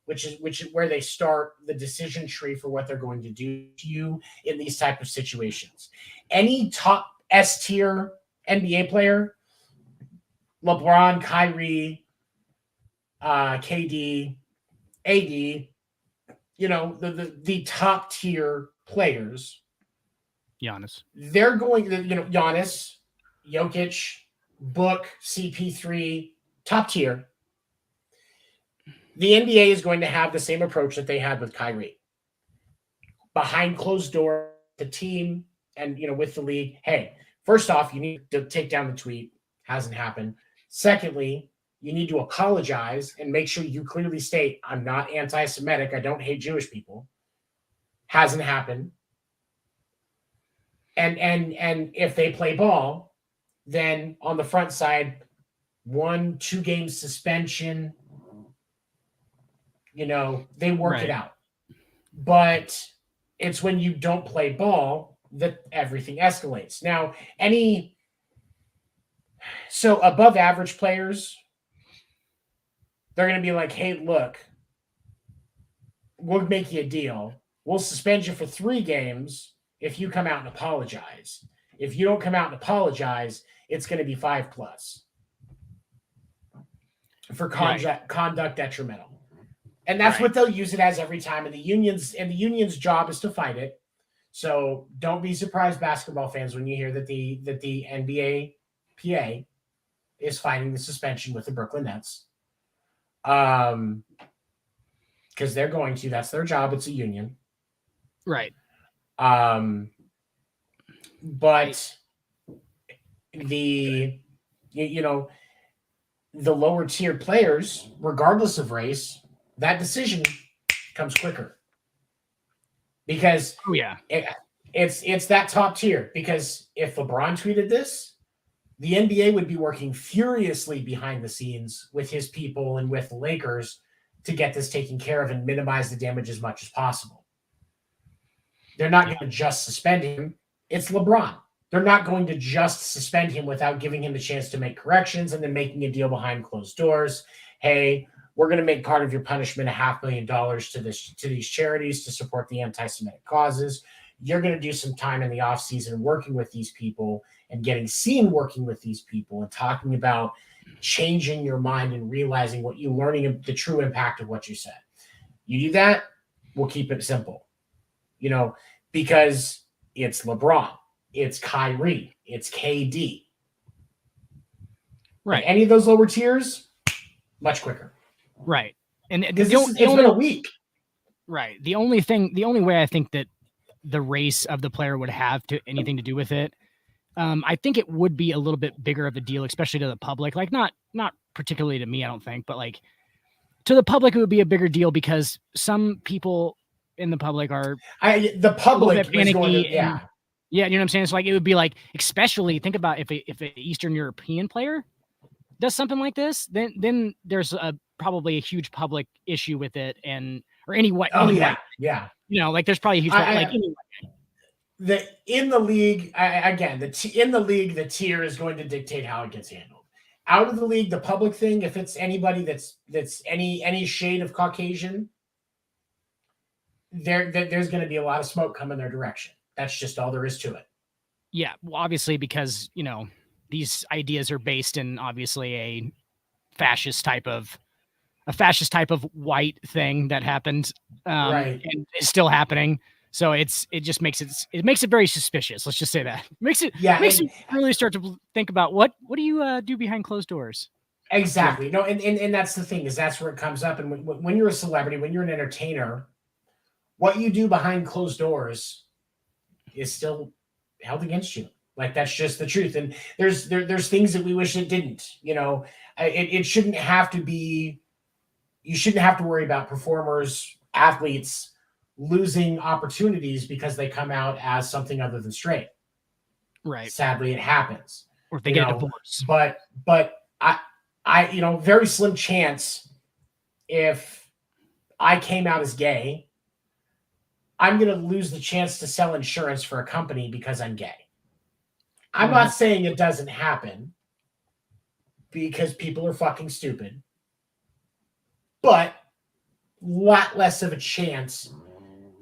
which is where they start the decision tree for what they're going to do to you in these type of situations. Any top S tier NBA player, LeBron, Kyrie, KD, AD, the top tier players. Giannis. They're going to, Giannis, Jokic, Book, CP3, top tier. The NBA is going to have the same approach that they had with Kyrie. Behind closed door, the team and, with the league. Hey, first off, you need to take down the tweet. Hasn't happened. Secondly, you need to apologize and make sure you clearly state, I'm not anti-Semitic. I don't hate Jewish people. Hasn't happened. And if they play ball, then on the front side, 1-2 game suspension, they work it out. But it's when you don't play ball that everything escalates. Now, so above average players, they're going to be like, hey, look, we'll make you a deal. We'll suspend you for 3 games if you come out and apologize. If you don't come out and apologize, it's going to be 5+ for conduct detrimental. And that's what they'll use it as every time. And the union's job is to fight it. So don't be surprised, basketball fans, when you hear that the NBA PA is fighting the suspension with the Brooklyn Nets. Because they're going to. That's their job. It's a union. Right. But the lower tier players, regardless of race, that decision comes quicker because it's that top tier. Because if LeBron tweeted this, the NBA would be working furiously behind the scenes with his people and with the Lakers to get this taken care of and minimize the damage as much as possible. They're not going to just suspend him. It's LeBron. They're not going to just suspend him without giving him the chance to make corrections and then making a deal behind closed doors. Hey, we're going to make part of your punishment $500,000 to these charities to support the anti-Semitic causes. You're going to do some time in the offseason working with these people and getting seen working with these people and talking about changing your mind and realizing what you're learning, the true impact of what you said. You do that, we'll keep it simple. Because it's LeBron, it's Kyrie, it's KD. Right. Any of those lower tiers, much quicker. Right. And it's been a week. Right. The only way I think that the race of the player would have anything to do with it, I think it would be a little bit bigger of a deal, especially to the public. Like not particularly to me, I don't think, but like to the public, it would be a bigger deal because some people in the public are the public is going to, yeah, you know what I'm saying? It's like it would be like, especially think about if an Eastern European player does something like this, then there's probably a huge public issue with it, or anyway. Yeah. Like there's probably a huge anyway. In the league, the tier is going to dictate how it gets handled. Out of the league, the public thing, if it's anybody that's any shade of Caucasian, there's going to be a lot of smoke coming their direction. That's just all there is to it. Yeah, well, obviously, because these ideas are based in obviously a fascist type of white thing that happened, right, and is still happening. So it just makes it very suspicious. Let's just say that makes you really start to think about what do you do behind closed doors. Exactly. No, and that's the thing, is that's where it comes up. And when you're a celebrity, when you're an entertainer, what you do behind closed doors is still held against you. Like, that's just the truth. And there's things that we wish it didn't. It shouldn't have to be. You shouldn't have to worry about performers, athletes losing opportunities because they come out as something other than straight. Right. Sadly, it happens. Or if they get a divorce. But I very slim chance if I came out as gay, I'm going to lose the chance to sell insurance for a company because I'm gay. I'm not saying it doesn't happen because people are fucking stupid, but a lot less of a chance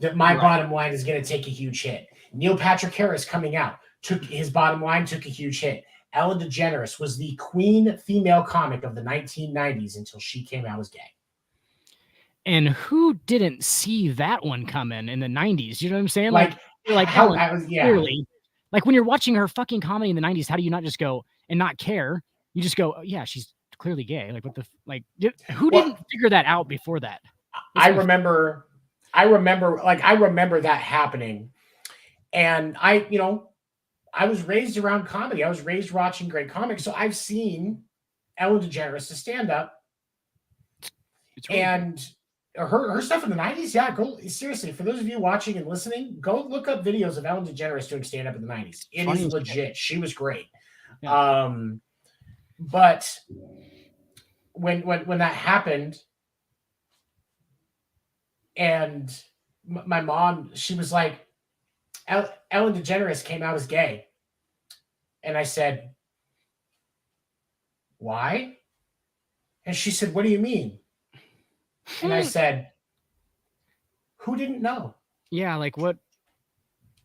that my bottom line is going to take a huge hit. Neil Patrick Harris coming out, his bottom line took a huge hit. Ellen DeGeneres was the queen female comic of the 1990s until she came out as gay. And who didn't see that one coming in the 90s? You know what I'm saying? Like clearly. Like when you're watching her fucking comedy in the 90s, how do you not just go and not care? You just go, oh, yeah, she's clearly gay. Like, who didn't figure that out before that? I remember that happening. And I was raised around comedy. I was raised watching great comics. So I've seen Ellen DeGeneres stand up. Really and cool. her stuff in the 90s. Yeah, go seriously. For those of you watching and listening, go look up videos of Ellen DeGeneres doing stand up in the 90s. It is legit. She was great. Yeah. But when that happened, and my mom, she was like, Ellen DeGeneres came out as gay. And I said, why? And she said, what do you mean? And I said, who didn't know? Yeah, like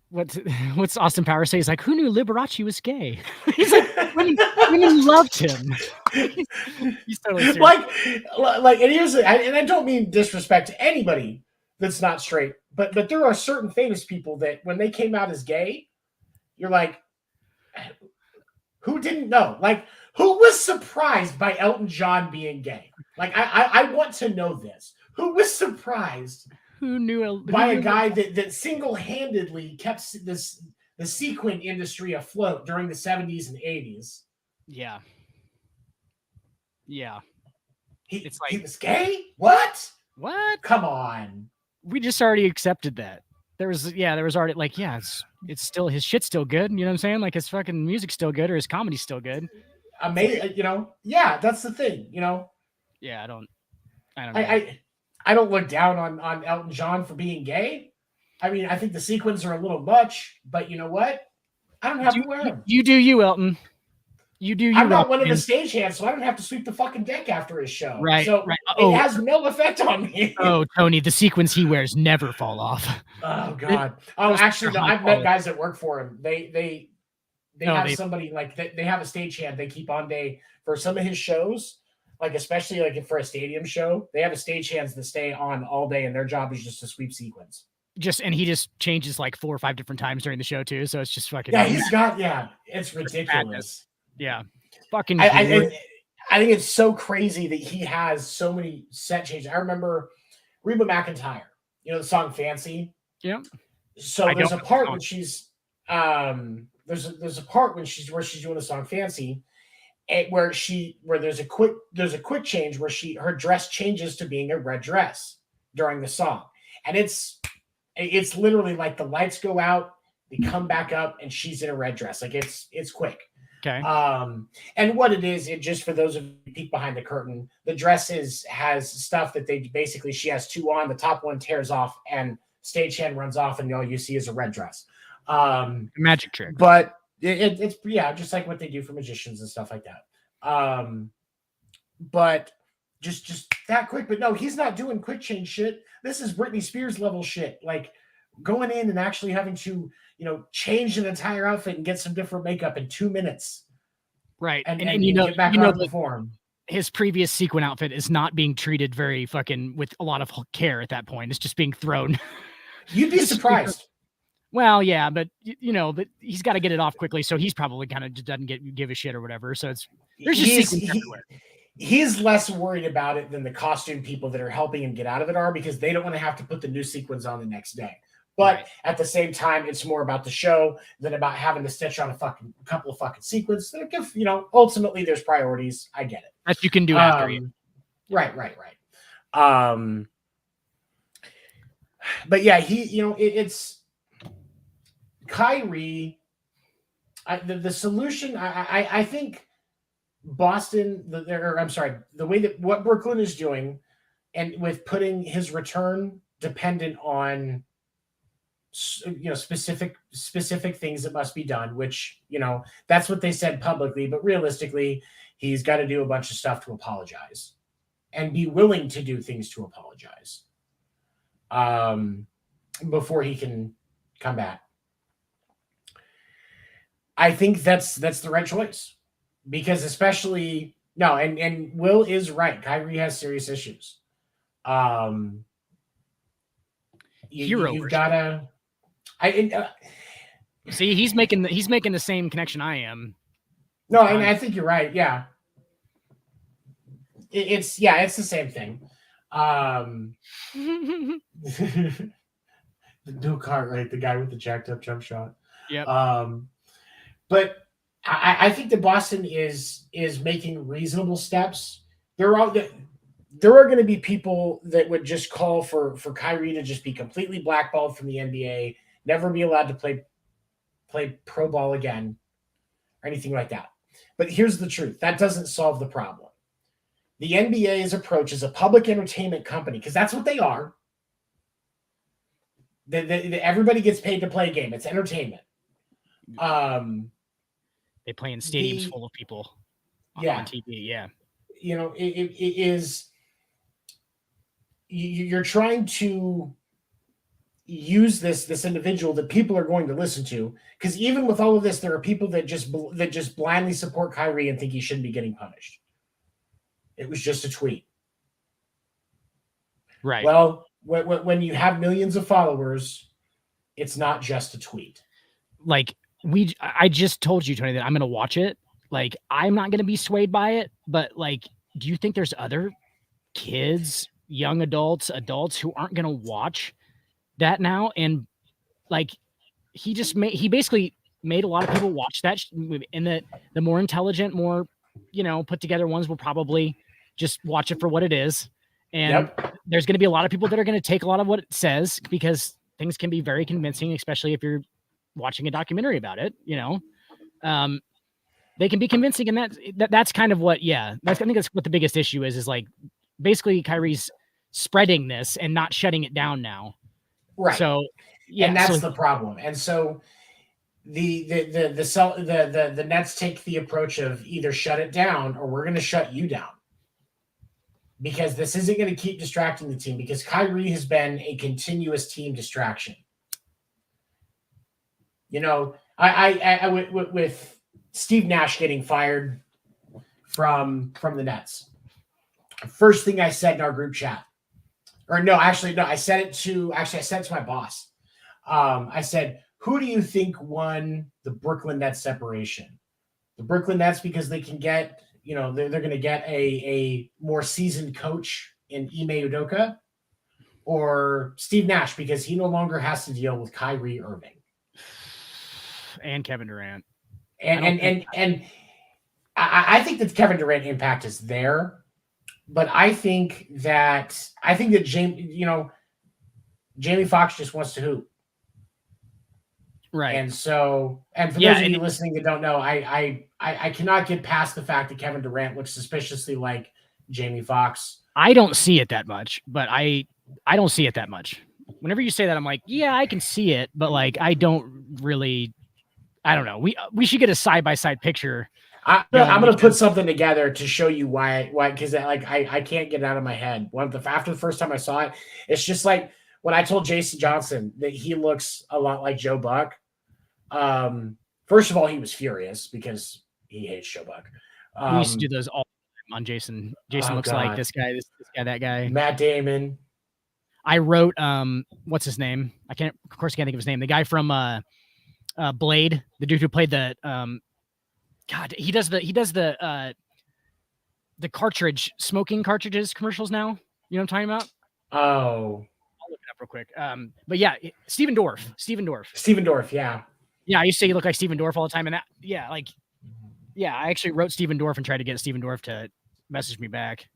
what's Austin Powers say? He's like, who knew Liberace was gay? He's like, women loved him. He's totally serious. And here's and I don't mean disrespect to anybody that's not straight, but there are certain famous people that when they came out as gay, you're like, who didn't know? Like, who was surprised by Elton John being gay? Like, I want to know this. Who was surprised? Who knew by a guy that single-handedly kept the sequin industry afloat during the 70s and 80s? Yeah. Yeah. He was gay? What? Come on. We just already accepted that. There was already like, yeah, it's still, his shit's still good. You know what I'm saying? Like, his fucking music's still good or his comedy's still good. Amazing. Yeah, that's the thing, Yeah, I don't know. I don't look down on Elton John for being gay. I mean, I think the sequins are a little much, but you know what? I don't have to wear them. You do you, Elton. You do you. I'm not one of the stagehands, so I don't have to sweep the fucking deck after his show. Right. So right. it has no effect on me. Oh, Tony, the sequins he wears never fall off. Oh God. Actually, no. I've met guys that work for him. They have somebody like they have a stagehand they keep on day for some of his shows. Like especially like for a stadium show, they have a stagehands that stay on all day, and their job is just to sweep sequins. And he just changes like 4 or 5 different times during the show too. So it's just fucking. Yeah, it's ridiculous. Yeah, fucking. I think it's so crazy that he has so many set changes. I remember Reba McEntire, the song "Fancy." Yeah. So there's a part when she's there's a part where she's doing the song "Fancy," where there's a quick change where her dress changes to being a red dress during the song, and it's literally like the lights go out, they come back up, and she's in a red dress. Like it's quick. Okay. And what it is, just for those of you peek behind the curtain, the dress has stuff that she has 2 on, the top one tears off, and stagehand runs off, and all you see is a red dress. Magic trick. But it's just like what they do for magicians and stuff like that. But just that quick. But no, he's not doing quick change shit. This is Britney Spears level shit. Like going in and actually having to, change an entire outfit and get some different makeup in 2 minutes. Right. And get back on the form. His previous sequin outfit is not being treated very fucking with a lot of care at that point. It's just being thrown. You'd be surprised. Well, yeah, but but he's got to get it off quickly. So he's probably kind of just doesn't give a shit or whatever. So there's just sequins everywhere. He's less worried about it than the costume people that are helping him get out of it are, because they don't want to have to put the new sequins on the next day. But at the same time, it's more about the show than about having to stitch on a couple of fucking sequins. Ultimately there's priorities. I get it. That you can do after you. Right. But yeah, it's Kyrie. The solution, I think Boston, the way that what Brooklyn is doing, and with putting his return dependent on specific things that must be done, which that's what they said publicly, but realistically he's got to do a bunch of stuff to apologize and be willing to do things to apologize before he can come back. I think that's the right choice, because especially and Will is right. Kyrie has serious issues. You've gotta. See, he's making the same connection I am. No, and I think you're right. Yeah, it's the same thing. The Bill Cartwright, the guy with the jacked up jump shot. Yeah. But I think that Boston is making reasonable steps. There are going to be people that would just call for Kyrie to just be completely blackballed from the NBA, never be allowed to play pro ball again, or anything like that. But here's the truth: that doesn't solve the problem. The NBA's approach is a public entertainment company, because that's what they are. Everybody gets paid to play a game. It's entertainment. They play in stadiums full of people on TV. Yeah. It is. You're trying to use this individual that people are going to listen to, because even with all of this, there are people that just blindly support Kyrie and think he shouldn't be getting punished. It was just a tweet. Right. Well, when you have millions of followers, it's not just a tweet. Like I just told you, Tony, that I'm going to watch it. Like, I'm not going to be swayed by it, but like, do you think there's other kids, young adults who aren't going to watch that now? And like, he basically made a lot of people watch that movie, and the more intelligent, more, put together ones will probably just watch it for what it is. And there's going to be a lot of people that are going to take a lot of what it says, because things can be very convincing, especially if you're watching a documentary about it. They can be convincing, and that's kind of what, I think that's what the biggest issue is like, basically Kyrie's spreading this and not shutting it down now. Right. So, and that's the problem. And so the Nets take the approach of either shut it down or we're going to shut you down, because this isn't going to keep distracting the team, because Kyrie has been a continuous team distraction. You know, with Steve Nash getting fired from the Nets, first thing I said in our group chat, I said it to my boss. I said, who do you think won the Brooklyn Nets separation? The Brooklyn Nets, because they can get, they're going to get a more seasoned coach in Ime Udoka, or Steve Nash, because he no longer has to deal with Kyrie Irving and Kevin Durant. And I think that Kevin Durant impact is there, but I think that Jamie Foxx just wants to hoop. Right. And so, and for those of you listening that don't know, I cannot get past the fact that Kevin Durant looks suspiciously like Jamie Foxx. I don't see it that much, but I don't see it that much. Whenever you say that, I'm like, yeah, I can see it, but like, I don't know. We should get a side-by-side picture. I'm going to put something together to show you why, because like, I can't get it out of my head. After the first time I saw it, it's just like when I told Jason Johnson that he looks a lot like Joe Buck. First of all, he was furious because he hates Joe Buck. We used to do those all the time on Jason. Jason looks like this guy, this guy, that guy. Matt Damon. I wrote, what's his name? Of course, I can't think of his name. The guy from Blade, the dude who played the, he does the smoking cartridges commercials now. You know what I'm talking about? Oh, I'll look it up real quick. But yeah, Steven Dorff. Yeah. Yeah, I used to say you look like Steven Dorff all the time, and I actually wrote Steven Dorff and tried to get Steven Dorff to message me back.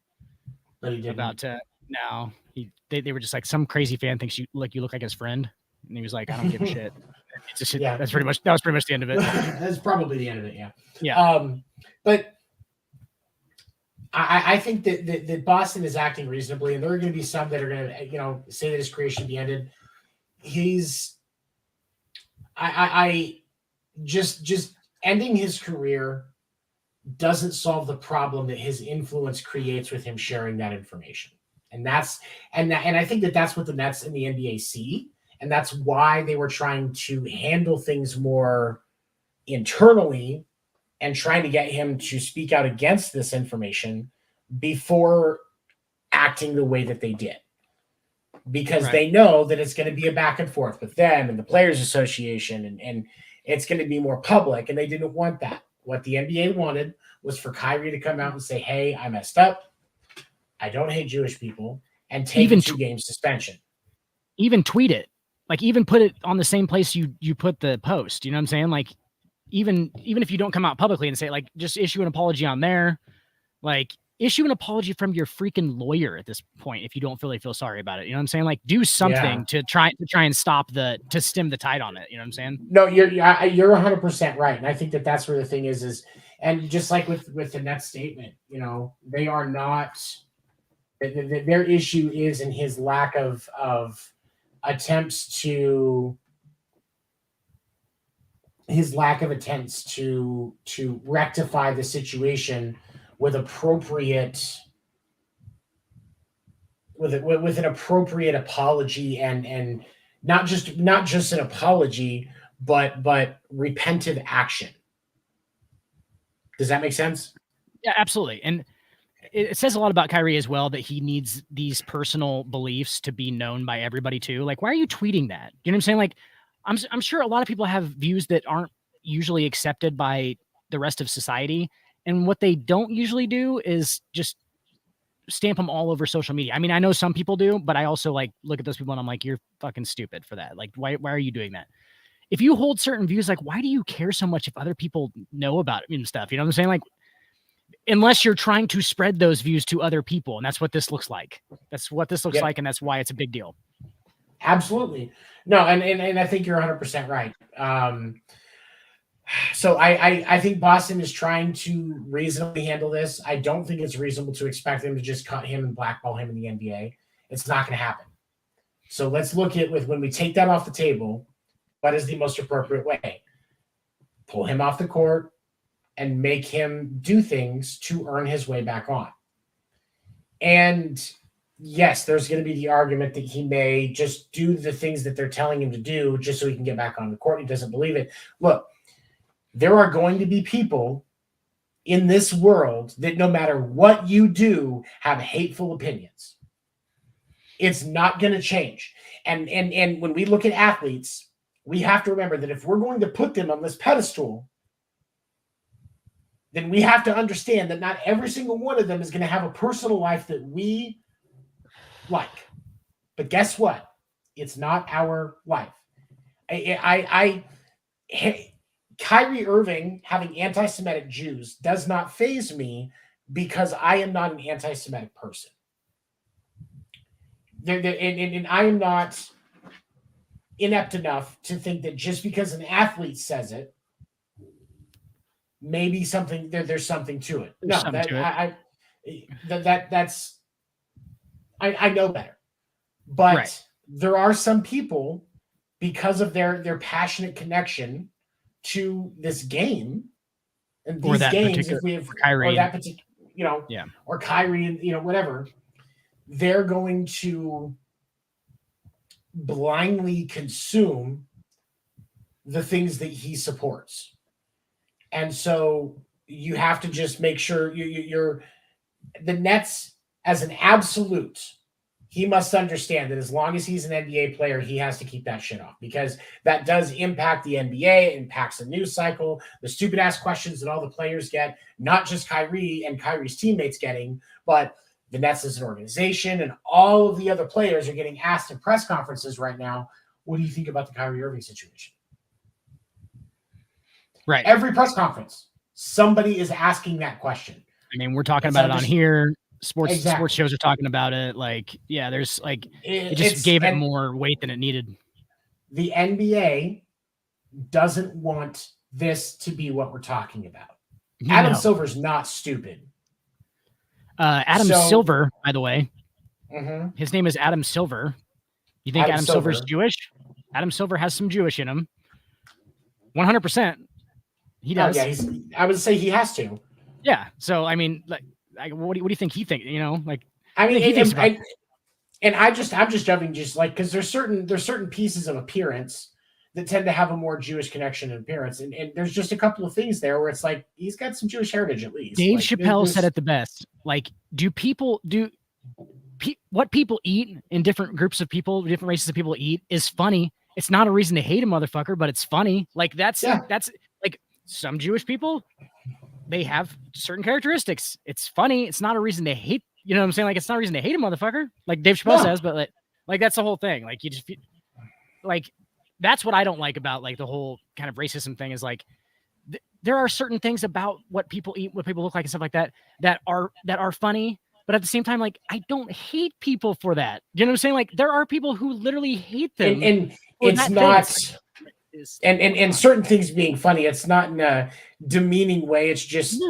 But he didn't. About no, they were just like, some crazy fan thinks you look like his friend, and he was like, I don't give a shit. That was pretty much the end of it. That's probably the end of it. Yeah. Yeah. But I think that Boston is acting reasonably, and there are going to be some that are going to, say that his career should be ended. Just ending his career doesn't solve the problem that his influence creates with him sharing that information. And I think that that's what the Nets and the NBA see. And that's why they were trying to handle things more internally and trying to get him to speak out against this information before acting the way that they did. Because they know that it's going to be a back and forth with them and the Players Association, and it's going to be more public, and they didn't want that. What the NBA wanted was for Kyrie to come out and say, hey, I messed up. I don't hate Jewish people, and take a 2-game suspension. Even tweet it. Like, even put it on the same place you put the post. You know what I'm saying? Like, even if you don't come out publicly and say, like, just issue an apology on there. Like, issue an apology from your freaking lawyer at this point if you don't really feel sorry about it. You know what I'm saying? Like, do something to try and stop to stem the tide on it. You know what I'm saying? No, you're 100% right, and I think that that's where the thing is, and just like with the Nets statement, they are not. Their issue is in his lack of attempts to rectify the situation with an appropriate apology, and not just an apology, but repentive action. Does that make sense? Yeah, absolutely. And it says a lot about Kyrie as well, that he needs these personal beliefs to be known by everybody too. Like, why are you tweeting that? You know what I'm saying? Like, I'm sure a lot of people have views that aren't usually accepted by the rest of society. And what they don't usually do is just stamp them all over social media. I mean, I know some people do, but I also like look at those people and I'm like, you're fucking stupid for that. Like, why are you doing that? If you hold certain views, like, why do you care so much if other people know about it and stuff? You know what I'm saying? Like, unless you're trying to spread those views to other people. And that's what this looks like. That's what this looks like. And that's why it's a big deal. Absolutely. No. And I think you're 100% right. So I think Boston is trying to reasonably handle this. I don't think it's reasonable to expect them to just cut him and blackball him in the NBA. It's not going to happen. So let's look at when we take that off the table, what is the most appropriate way? pull him off the court, and make him do things to earn his way back on. And yes, there's going to be the argument that he may just do the things that they're telling him to do just so he can get back on the court. He doesn't believe it. Look, there are going to be people in this world that no matter what you do have hateful opinions. It's not going to change. And when we look at athletes, we have to remember that if we're going to put them on this pedestal, then we have to understand that not every single one of them is going to have a personal life that we like. But guess what? It's not our life. Kyrie Irving having anti-Semitic Jews does not faze me because I am not an anti-Semitic person. And I am not inept enough to think that just because an athlete says it, maybe something there's something to it. No, that's I know better. But right. There are some people, because of their passionate connection to this game and these games, if we have Kyrie, or that particular, or Kyrie and whatever, they're going to blindly consume the things that he supports. And so you have to just make sure you're the Nets as an absolute. He must understand that as long as he's an NBA player, he has to keep that shit off, because that does impact the NBA, it impacts the news cycle, the stupid ass questions that all the players get, not just Kyrie and Kyrie's teammates getting, but the Nets as an organization and all of the other players are getting asked in press conferences right now, what do you think about the Kyrie Irving situation? Right. Every press conference, somebody is asking that question. I mean, we're talking about it on here. Sports shows are talking about it. Like, yeah, there's like, it just gave it more weight than it needed. The NBA doesn't want this to be what we're talking about. Adam Silver's not stupid. Adam Silver, by the way, his name is Adam Silver. You think Adam Silver's Jewish? Adam Silver has some Jewish in him. 100%. He does. I would say he has to. Yeah. So I mean, like, what do you think he thinks? Like, I mean, I'm just jumping, just like, because there's certain pieces of appearance that tend to have a more Jewish connection in appearance, and there's just a couple of things there where it's like he's got some Jewish heritage at least. Dave Chappelle said it the best. Like, what people eat in different groups of people, different races of people eat is funny. It's not a reason to hate a motherfucker, but it's funny. Like that's like some Jewish people, they have certain characteristics. It's funny. It's not a reason to hate. You know what I'm saying? Like, it's not a reason to hate a motherfucker, like Dave Chappelle says, but like that's the whole thing. Like, you just like, that's what I don't like about like the whole kind of racism thing is like, there are certain things about what people eat, what people look like and stuff like that, that are funny. But at the same time, like, I don't hate people for that. You know what I'm saying? Like, there are people who literally hate them. And it's not, and certain things being funny, it's not in a demeaning way. It's just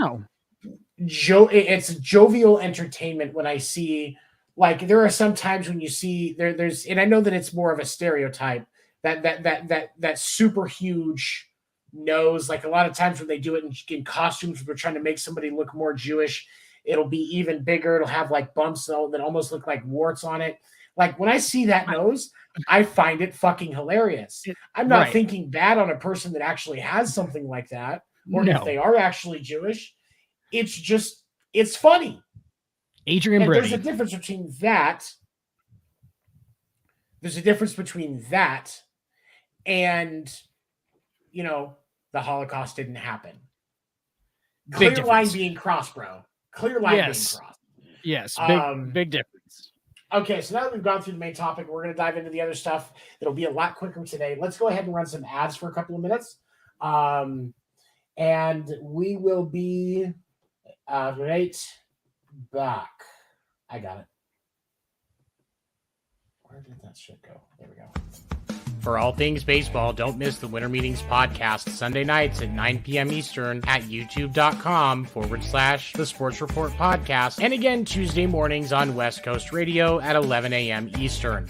it's jovial entertainment. When I see, like, there are some times when you see there's, and I know that it's more of a stereotype, that super huge nose. Like, a lot of times when they do it in costumes, we're trying to make somebody look more Jewish. It'll be even bigger. It'll have like bumps that almost look like warts on it. Like, when I see that nose, I find it fucking hilarious. I'm not thinking bad on a person that actually has something like that, or if they are actually Jewish. It's just, it's funny. Adrian Brody. There's a difference between that. There's a difference between that and, the Holocaust didn't happen. Clear line being crossed, bro. Clear line being crossed. Yes, big difference. Okay, so now that we've gone through the main topic, we're going to dive into the other stuff that'll be a lot quicker today. Let's go ahead and run some ads for a couple of minutes. And we will be right back. I got it. Where did that shit go? There we go. For all things baseball, don't miss the Winter Meetings podcast Sunday nights at 9 p.m. Eastern at youtube.com/The Sports Report Podcast. And again, Tuesday mornings on West Coast Radio at 11 a.m. Eastern.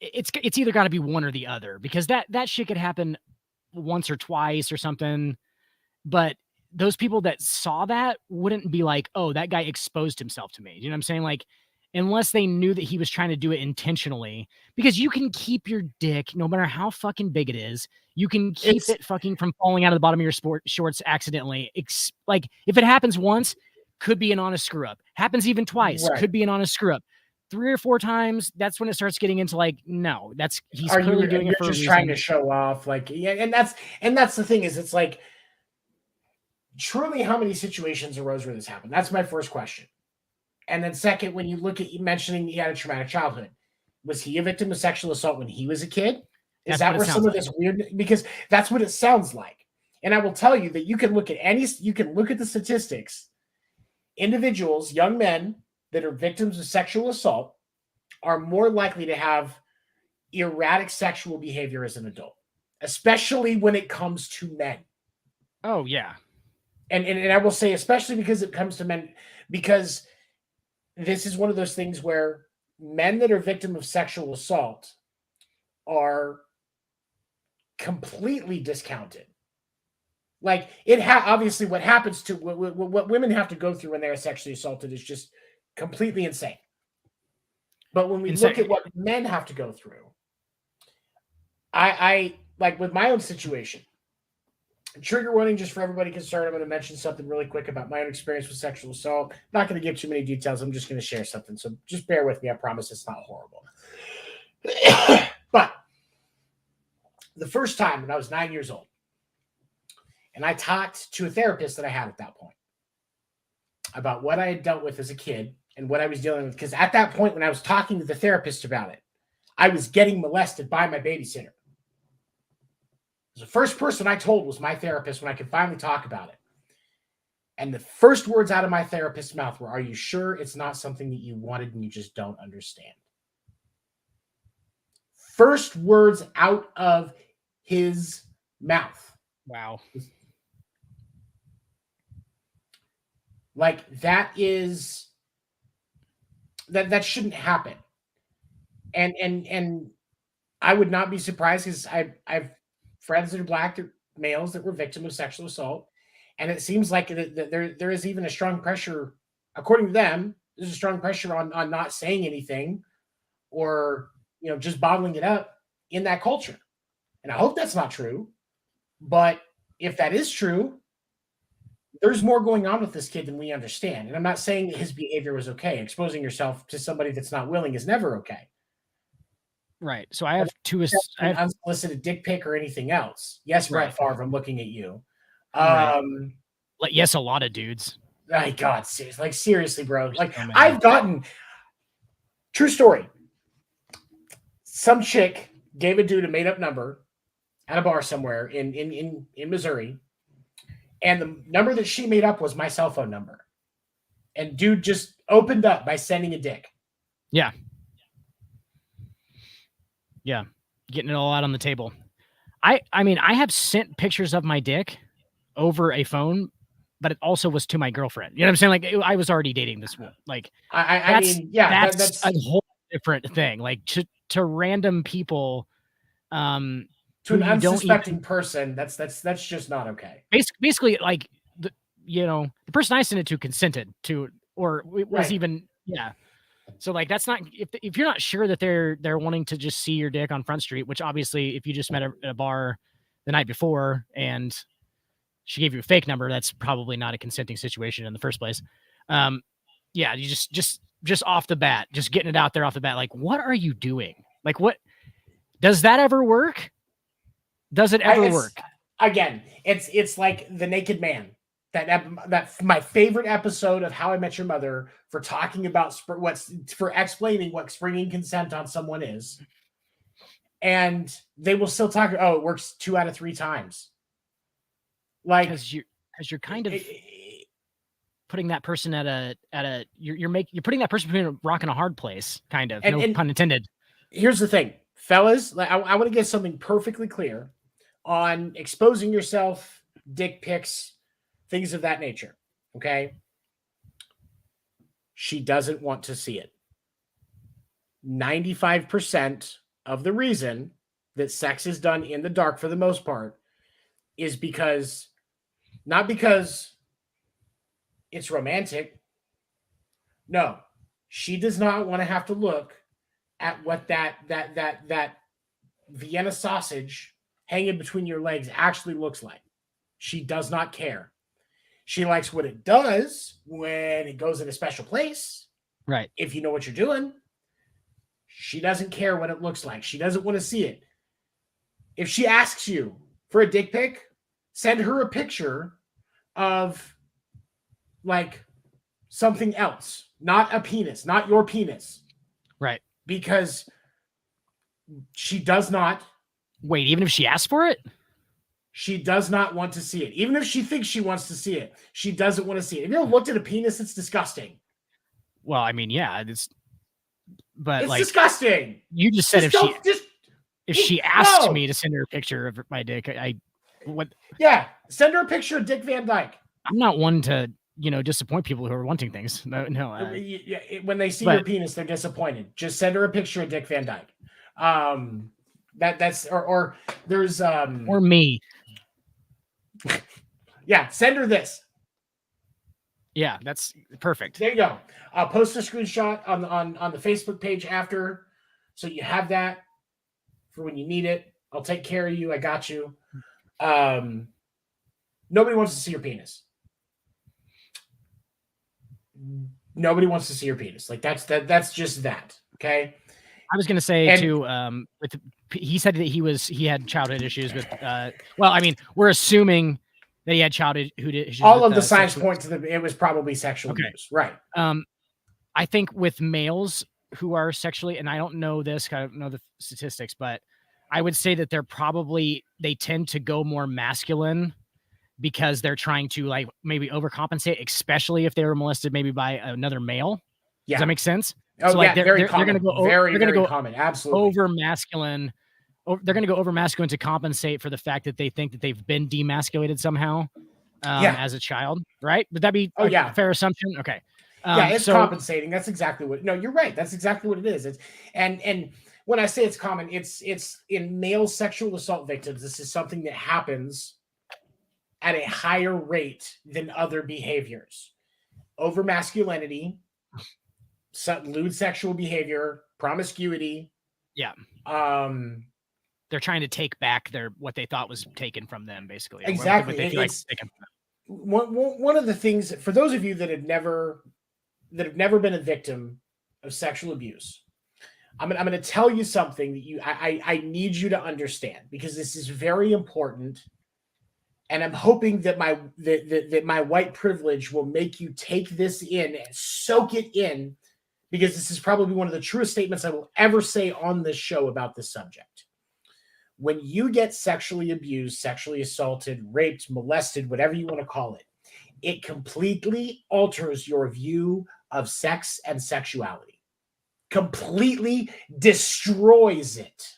it's either got to be one or the other, because that shit could happen once or twice or something. But those people that saw that wouldn't be like, oh, that guy exposed himself to me. You know what I'm saying? Like, unless they knew that he was trying to do it intentionally, because you can keep your dick, no matter how fucking big it is, you can keep it fucking from falling out of the bottom of your shorts accidentally. Like, if it happens once, could be an honest screw up. Happens even twice, could be an honest screw up. 3 or 4 times, that's when it starts getting into like, no, he's clearly doing it for just a reason. Trying to show off, like, yeah, and that's the thing is, it's like, truly, how many situations arose where this happened? That's my first question. And then second, when you look at you mentioning he had a traumatic childhood, was he a victim of sexual assault when he was a kid? Is that where some of this weird? Because that's what it sounds like. And I will tell you that you can look at the statistics. Individuals, young men that are victims of sexual assault are more likely to have erratic sexual behavior as an adult, especially when it comes to men. Oh, yeah. And I will say, especially because it comes to men, because this is one of those things where men that are victim of sexual assault are completely discounted. Like, obviously what happens to what women have to go through when they're sexually assaulted is just completely insane. But when we look at what men have to go through, I like with my own situation, trigger warning just for everybody concerned. I'm going to mention something really quick about my own experience with sexual assault. Not going to give too many details. I'm just going to share something. So just bear with me. I promise it's not horrible. But the first time when I was 9 years old, and I talked to a therapist that I had at that point about what I had dealt with as a kid and what I was dealing with. Because at that point, when I was talking to the therapist about it, I was getting molested by my babysitter. The first person I told was my therapist when I could finally talk about it. And the first words out of my therapist's mouth were, "Are you sure it's not something that you wanted and you just don't understand?" First words out of his mouth. Wow. Like, that shouldn't happen. And I would not be surprised, because I've friends that are black, they're males that were victims of sexual assault. And it seems like there is even a strong pressure, according to them, there's a strong pressure on not saying anything, or, just bottling it up in that culture. And I hope that's not true. But if that is true, there's more going on with this kid than we understand. And I'm not saying that his behavior was okay. Exposing yourself to somebody that's not willing is never okay. Right. So I have unsolicited dick pic or anything else. Yes, Brett Favre, I'm looking at you. Like, yes, a lot of dudes. My God, seriously, bro. Like, I've gotten, true story. Some chick gave a dude a made up number at a bar somewhere in Missouri, and the number that she made up was my cell phone number. And dude just opened up by sending a dick. Yeah. Yeah. Getting it all out on the table. I mean, I have sent pictures of my dick over a phone, but it also was to my girlfriend. You know what I'm saying? Like, I was already dating this woman. Like, that's a whole different thing. Like, to random people, to an unsuspecting person, that's just not okay. Basically, like, the person I sent it to consented to, or it was even, yeah. So, like, that's not, if you're not sure that they're wanting to just see your dick on Front Street, which obviously if you just met at a bar the night before and she gave you a fake number, that's probably not a consenting situation in the first place. Yeah, you just off the bat, just getting it out there off the bat. Like, what are you doing? Like, what, does that ever work? Does it ever work? Again, it's like The Naked Man. That my favorite episode of How I Met Your Mother, for talking about for explaining what springing consent on someone is, and they will still talk. Oh, it works 2 out of 3 times. Like, because you're kind of putting that person you're putting that person between a rock and a hard place, kind of. No pun intended. Here's the thing, fellas. Like, I want to get something perfectly clear on exposing yourself, dick pics, things of that nature. Okay. She doesn't want to see it. 95% of the reason that sex is done in the dark for the most part is not because it's romantic. No, she does not want to have to look at what that Vienna sausage hanging between your legs actually looks like. She does not care. She likes what it does when it goes in a special place. Right. If you know what you're doing. She doesn't care what it looks like. She doesn't want to see it. If she asks you for a dick pic, send her a picture of like something else, not a penis, not your penis. Right. Because she does not. Wait, even if she asks for it? She does not want to see it. Even if she thinks she wants to see it, she doesn't want to see it. Have you ever looked at a penis? It's disgusting. Well, I mean, yeah, it's like disgusting. You just said if she asked me to send her a picture of my dick, Yeah, send her a picture of Dick Van Dyke. I'm not one to disappoint people who are wanting things. No. When they see your penis, they're disappointed. Just send her a picture of Dick Van Dyke. That's or there's or me. Yeah, send her this. Yeah, that's perfect. There you go. I'll post a screenshot on the Facebook page after, so you have that for when you need it. I'll take care of you. I got you. Nobody wants to see your penis. Nobody wants to see your penis. Like that's just that. Okay. I was going to say too. He said that he had childhood issues with. Well, I mean, we're assuming that he had childhood issues. All of the signs point to it was probably sexual abuse, right? I think with males who are sexually, and I don't know this, I don't know the statistics, but I would say that they tend to go more masculine because they're trying to like maybe overcompensate, especially if they were molested maybe by another male. Yeah. Does that make sense? Oh, so like yeah, they're going to go very common. Absolutely. Over masculine. They're going to go over masculine to compensate for the fact that they think that they've been demasculated somehow as a child, right? Would that be a fair assumption? Okay. It's compensating. That's exactly what. No, you're right. That's exactly what it is. And when I say it's common, it's in male sexual assault victims. This is something that happens at a higher rate than other behaviors. Over masculinity, lewd sexual behavior, promiscuity. Yeah. They're trying to take back what they thought was taken from them, basically. Exactly. One of the things for those of you that have never been a victim of sexual abuse, I'm going to tell you something that I need you to understand, because this is very important, and I'm hoping that my white privilege will make you take this in and soak it in, because this is probably one of the truest statements I will ever say on this show about this subject. When you get sexually abused, sexually assaulted, raped, molested, whatever you want to call it, it completely alters your view of sex and sexuality. Completely destroys it.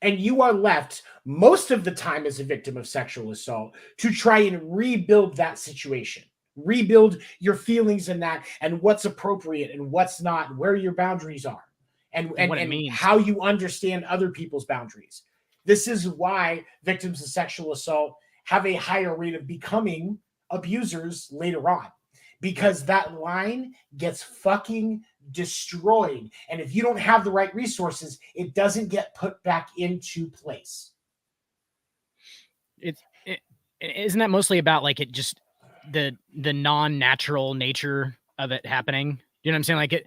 And you are left most of the time as a victim of sexual assault to try and rebuild that situation. Rebuild your feelings in that, and what's appropriate and what's not, and where your boundaries are. And how you understand other people's boundaries. This is why victims of sexual assault have a higher rate of becoming abusers later on, because that line gets fucking destroyed. And if you don't have the right resources, it doesn't get put back into place. Isn't that mostly about like it just the non-natural nature of it happening? You know what I'm saying? Like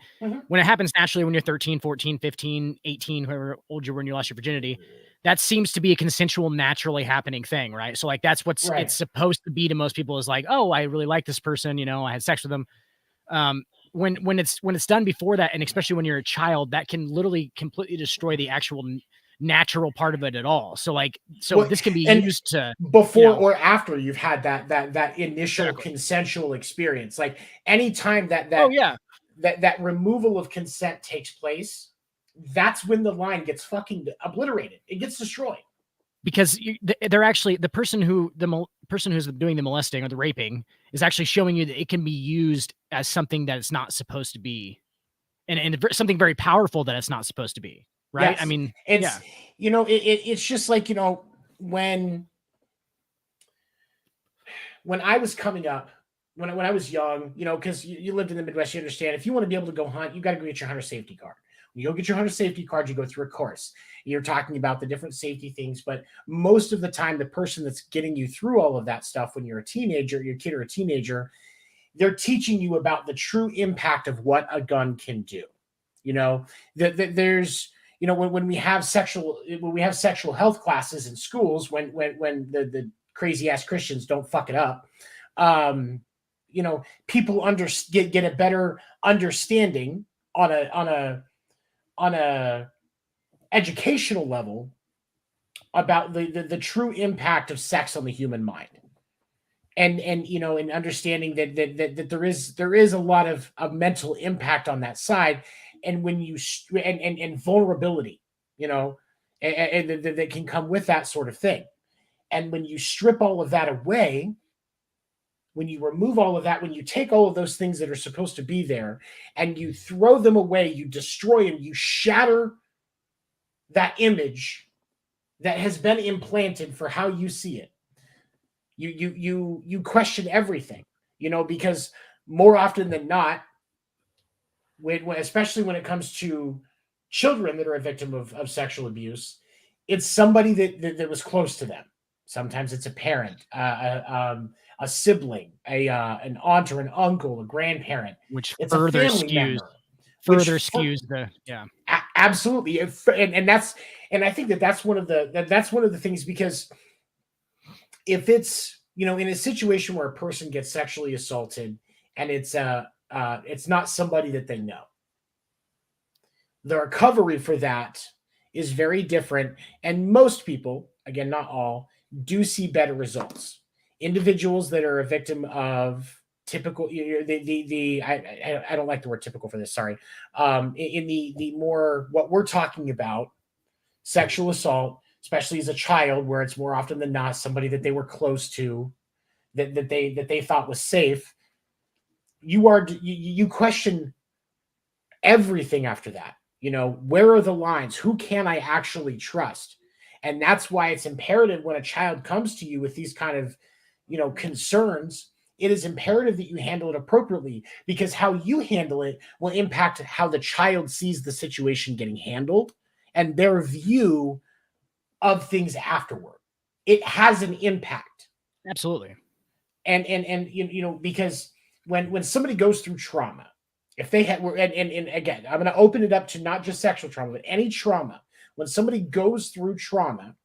when it happens naturally, when you're 13, 14, 15, 18, whoever old you were when you lost your virginity, that seems to be a consensual, naturally happening thing, right? So like that's what's it's supposed to be to most people, is like, oh, I really like this person, I had sex with them. When it's done before that, and especially when you're a child, that can literally completely destroy the actual natural part of it at all. So this can be used to before or after you've had that initial consensual experience. Like anytime that removal of consent takes place, that's when the line gets fucking obliterated. It gets destroyed. Because they're actually the person who's doing the molesting or the raping is actually showing you that it can be used as something that it's not supposed to be, and something very powerful that it's not supposed to be. right? Yes. I mean, It's, it's just like, when I was coming up, when I was young, because you lived in the Midwest, you understand, if you want to be able to go hunt, you got to go get your hunter safety card. When you go get your hunter safety card, you go through a course. You're talking about the different safety things, but most of the time, the person that's getting you through all of that stuff when you're a teenager, your kid or a teenager, they're teaching you about the true impact of what a gun can do. There's, when we have sexual health classes in schools, when the crazy ass Christians don't fuck it up, people get a better understanding on a educational level about the true impact of sex on the human mind. And understanding that there is a lot of mental impact on that side, and when you and vulnerability, and that can come with that sort of thing. And when you strip all of that away, when you remove all of that, when you take all of those things that are supposed to be there and you throw them away, you destroy them, you shatter that image that has been implanted for how you see it. You question everything, because more often than not, especially when it comes to children that are a victim of sexual abuse, it's somebody that was close to them. Sometimes it's a parent, a sibling, an aunt or an uncle, a grandparent. Which it's further a family skews member. skews the Absolutely. And I think that's one of the things, because if it's, in a situation where a person gets sexually assaulted and it's not somebody that they know, the recovery for that is very different. And most people, again, not all, do see better results. Individuals that are a victim of typical, I don't like the word typical for this, sorry. In the more, what we're talking about, sexual assault, especially as a child, where it's more often than not somebody that they were close to, that they thought was safe, you question everything after that. Where are the lines? Who can I actually trust? And that's why it's imperative when a child comes to you with these kind of, concerns, it is imperative that you handle it appropriately, because how you handle it will impact how the child sees the situation getting handled and their view of things afterward. It has an impact. Absolutely. And because when somebody goes through trauma, if they had, and again, I'm going to open it up to not just sexual trauma, but any trauma. When somebody goes through trauma,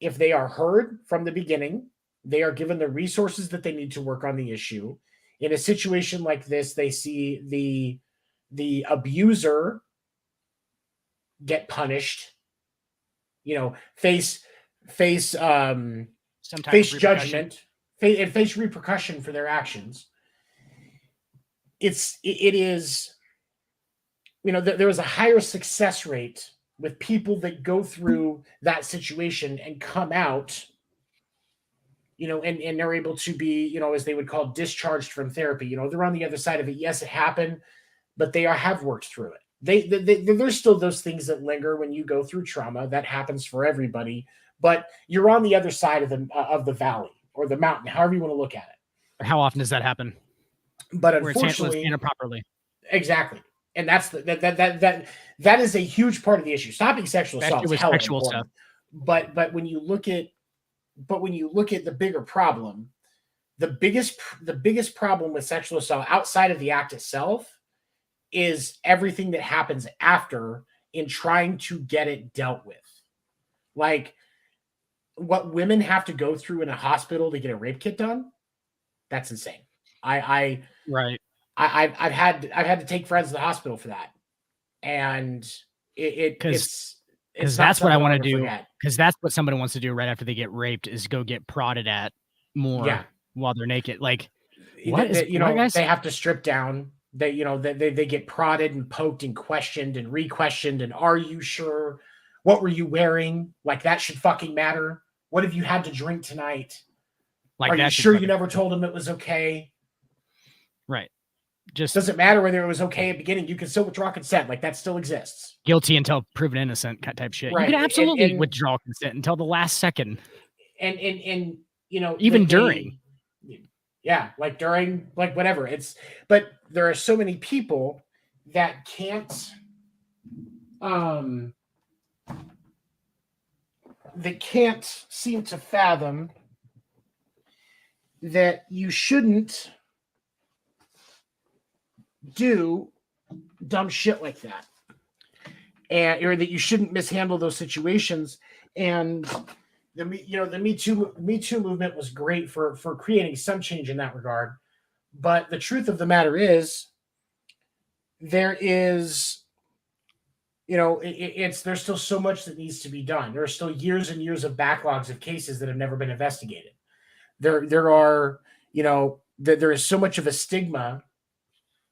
if they are heard from the beginning, they are given the resources that they need to work on the issue. In a situation like this, they see the abuser get punished, face judgment, and face repercussion for their actions. It is, there is a higher success rate with people that go through that situation and come out, and they're able to be, as they would call, discharged from therapy. They're on the other side of it. Yes, it happened, but they have worked through it. There's still those things that linger when you go through trauma. That happens for everybody, but you're on the other side of the valley or the mountain, however you want to look at it. How often does that happen? But unfortunately, handled properly. Exactly. And that's that is a huge part of the issue. Stopping sexual assault is hella important. Stuff. But when you look at the bigger problem, the biggest problem with sexual assault outside of the act itself is everything that happens after in trying to get it dealt with. Like what women have to go through in a hospital to get a rape kit done. That's insane. Right. I've had to take friends to the hospital for that, and because that's what I want to do. Because that's what somebody wants to do right after they get raped is go get prodded at more while they're naked. Like they have to strip down. They get prodded and poked and questioned and re-questioned. And are you sure? What were you wearing? Like that should fucking matter. What have you had to drink tonight? Like, are you sure you never told him it was okay? Right. just doesn't matter whether it was okay at the beginning. You can still withdraw consent. Like that still exists. Guilty until proven innocent type shit. Right. You can absolutely and withdraw consent until the last second. And even during. Yeah, like during, like whatever. But there are so many people that can't seem to fathom that you shouldn't do dumb shit like that, or that you shouldn't mishandle those situations. And the Me Too movement was great for creating some change in that regard. But the truth of the matter is, there's still so much that needs to be done. There are still years and years of backlogs of cases that have never been investigated. There is so much of a stigma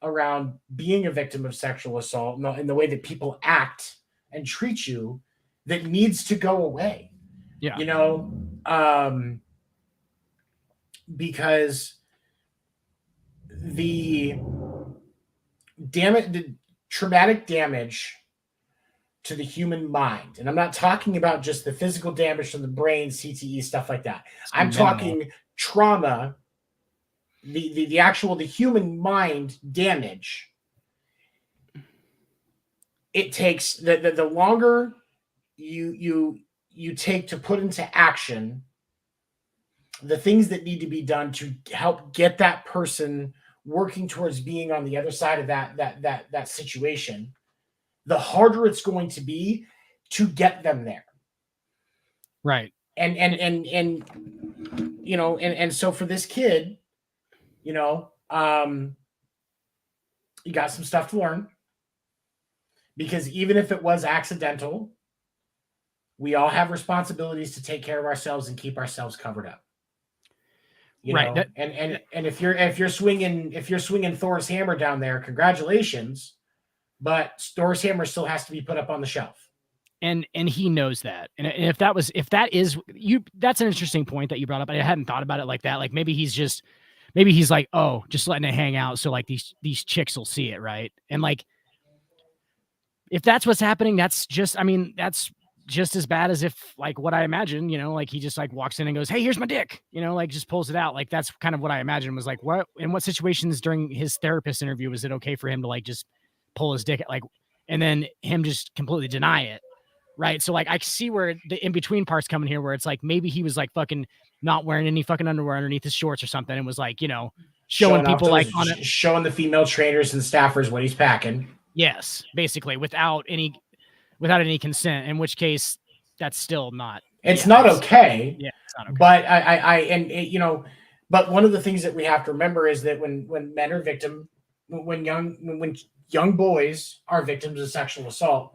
around being a victim of sexual assault and the way that people act and treat you that needs to go away. Yeah. Because the traumatic damage to the human mind, and I'm not talking about just the physical damage to the brain, CTE, stuff like that. I'm talking trauma, the human mind damage. It takes the longer you take to put into action the things that need to be done to help get that person working towards being on the other side of that situation, the harder it's going to be to get them there. Right. And so for this kid, you got some stuff to learn, because even if it was accidental, we all have responsibilities to take care of ourselves and keep ourselves covered up. Right. And if you're swinging Thor's hammer down there, congratulations, but Thor's hammer still has to be put up on the shelf. And he knows that. And if that's an interesting point that you brought up. I hadn't thought about it like that. Like maybe he's like, oh, just letting it hang out so like these chicks will see it, right? And like, if that's what's happening, that's just as bad as if, like, what I imagine, like he just like walks in and goes, hey, here's my dick, like just pulls it out. Like that's kind of what I imagine was like, in what situations during his therapist interview was it okay for him to like just pull his dick, like, and then him just completely deny it, right? So like I see where the in between parts come in here, where it's like maybe he was like fucking not wearing any fucking underwear underneath his shorts or something, and was like, showing people like showing the female trainers and staffers what he's packing. Yes, basically without any consent, in which case that's still not. It's not okay. Yeah, it's not okay. But but one of the things that we have to remember is that when men are when young boys are victims of sexual assault,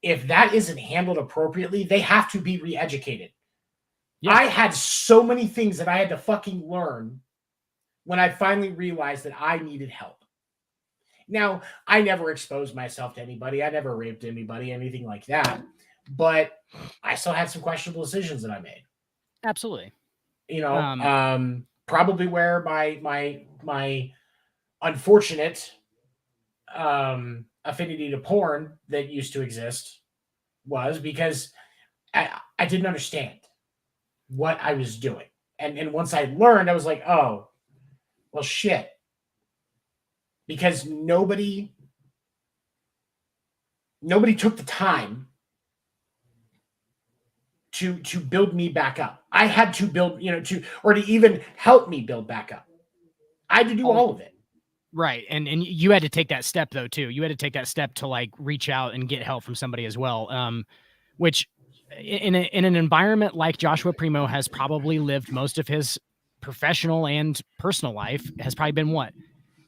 if that isn't handled appropriately, they have to be re-educated. Yeah. I had so many things that I had to fucking learn when I finally realized that I needed help. Now, I never exposed myself to anybody. I never raped anybody, anything like that. But I still had some questionable decisions that I made. Absolutely. Probably where my unfortunate affinity to porn that used to exist was because I didn't understand what I was doing. And once I learned, I was like, oh, well, shit. Because nobody took the time to build me back up. I had to build, to even help me build back up. I had to do all of it. Right. And you had to take that step though, too. You had to take that step to like reach out and get help from somebody as well. Which in an environment like Joshua Primo has probably lived most of his professional and personal life, has probably been what?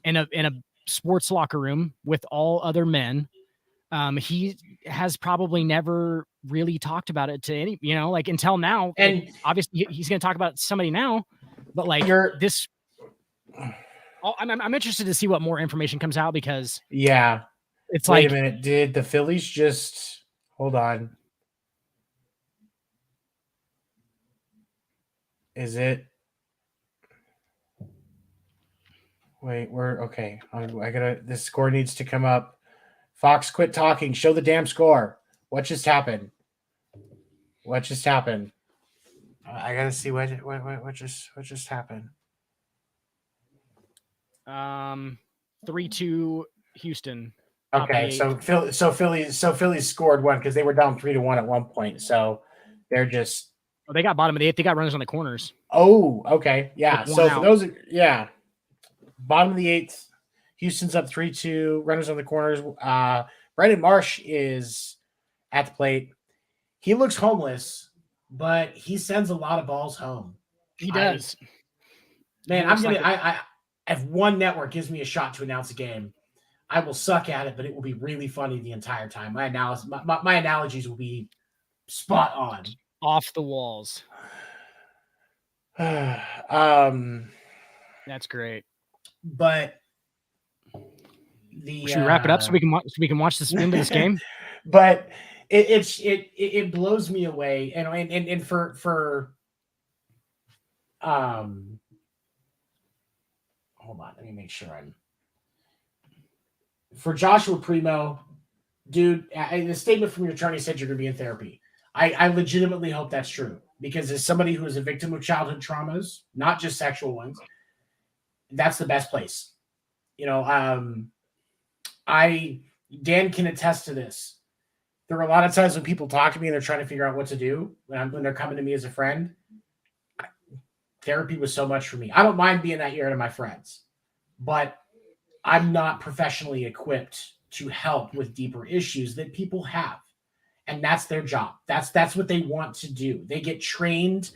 In a sports locker room with all other men. He has probably never really talked about it to any, like until now. And like, obviously he's going to talk about somebody now, but like this, I'm interested to see what more information comes out, because it's wait a minute. Did the Phillies just hold on? Is it? Wait, we're okay. This score needs to come up. Fox, quit talking. Show the damn score. What just happened? What just happened? I gotta see what just happened. 3-2 Houston. Okay, so Philly scored one because they were down 3-1 at one point. So they're just they got bottom of the 8th. They got runners on the corners. Oh, okay, yeah. So out. for those, bottom of the 8th, Houston's up 3-2. Runners on the corners. Brandon Marsh is at the plate. He looks homeless, but he sends a lot of balls home. He does. If one network gives me a shot to announce a game, I will suck at it, but it will be really funny the entire time. My analogies will be spot on, off the walls. That's great. But should we wrap it up so we can watch this end of this game? But it blows me away, and for hold on, let me make sure for Joshua Primo, dude. The statement from your attorney said you're going to be in therapy. I legitimately hope that's true, because as somebody who is a victim of childhood traumas, not just sexual ones, that's the best place. Dan can attest to this. There are a lot of times when people talk to me and they're trying to figure out what to do when they're coming to me as a friend. Therapy was so much for me. I don't mind being that ear to my friends, but I'm not professionally equipped to help with deeper issues that people have. And that's their job. That's what they want to do. They get trained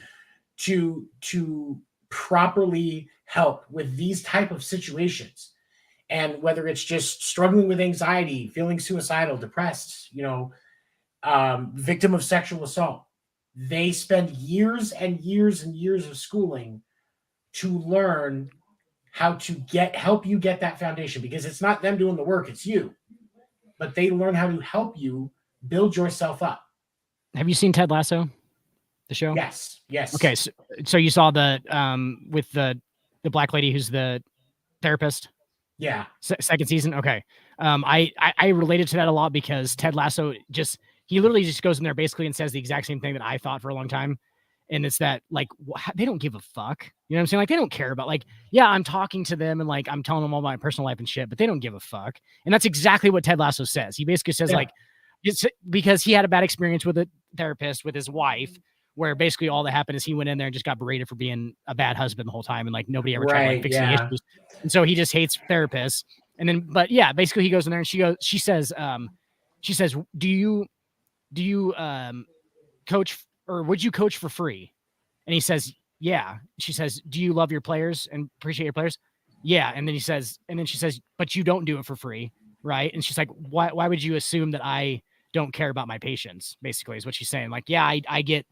to properly help with these type of situations. And whether it's just struggling with anxiety, feeling suicidal, depressed, victim of sexual assault, they spend years and years and years of schooling to learn how to help you get that foundation, because it's not them doing the work, it's you. But they learn how to help you build yourself up. Have you seen Ted Lasso, the show? Yes. Okay, so you saw the with the black lady who's the therapist? Yeah. Second season? Okay. I related to that a lot because Ted Lasso he literally just goes in there basically and says the exact same thing that I thought for a long time. And it's that, like, they don't give a fuck. You know what I'm saying? Like, they don't care about, like, yeah, I'm talking to them and, like, I'm telling them all my personal life and shit, but they don't give a fuck. And that's exactly what Ted Lasso says. He basically says, like, it's because he had a bad experience with a therapist with his wife, where basically all that happened is he went in there and just got berated for being a bad husband the whole time. And, like, nobody ever tried to, like, fix the issues. And so he just hates therapists. And then, but yeah, basically he goes in there and she says, do you coach, or would you coach for free? And he says, yeah. She says, do you love your players and appreciate your players? Yeah. And then she says, but you don't do it for free. Right. And she's like, why would you assume that I don't care about my patients? Basically is what she's saying. Like, yeah, I get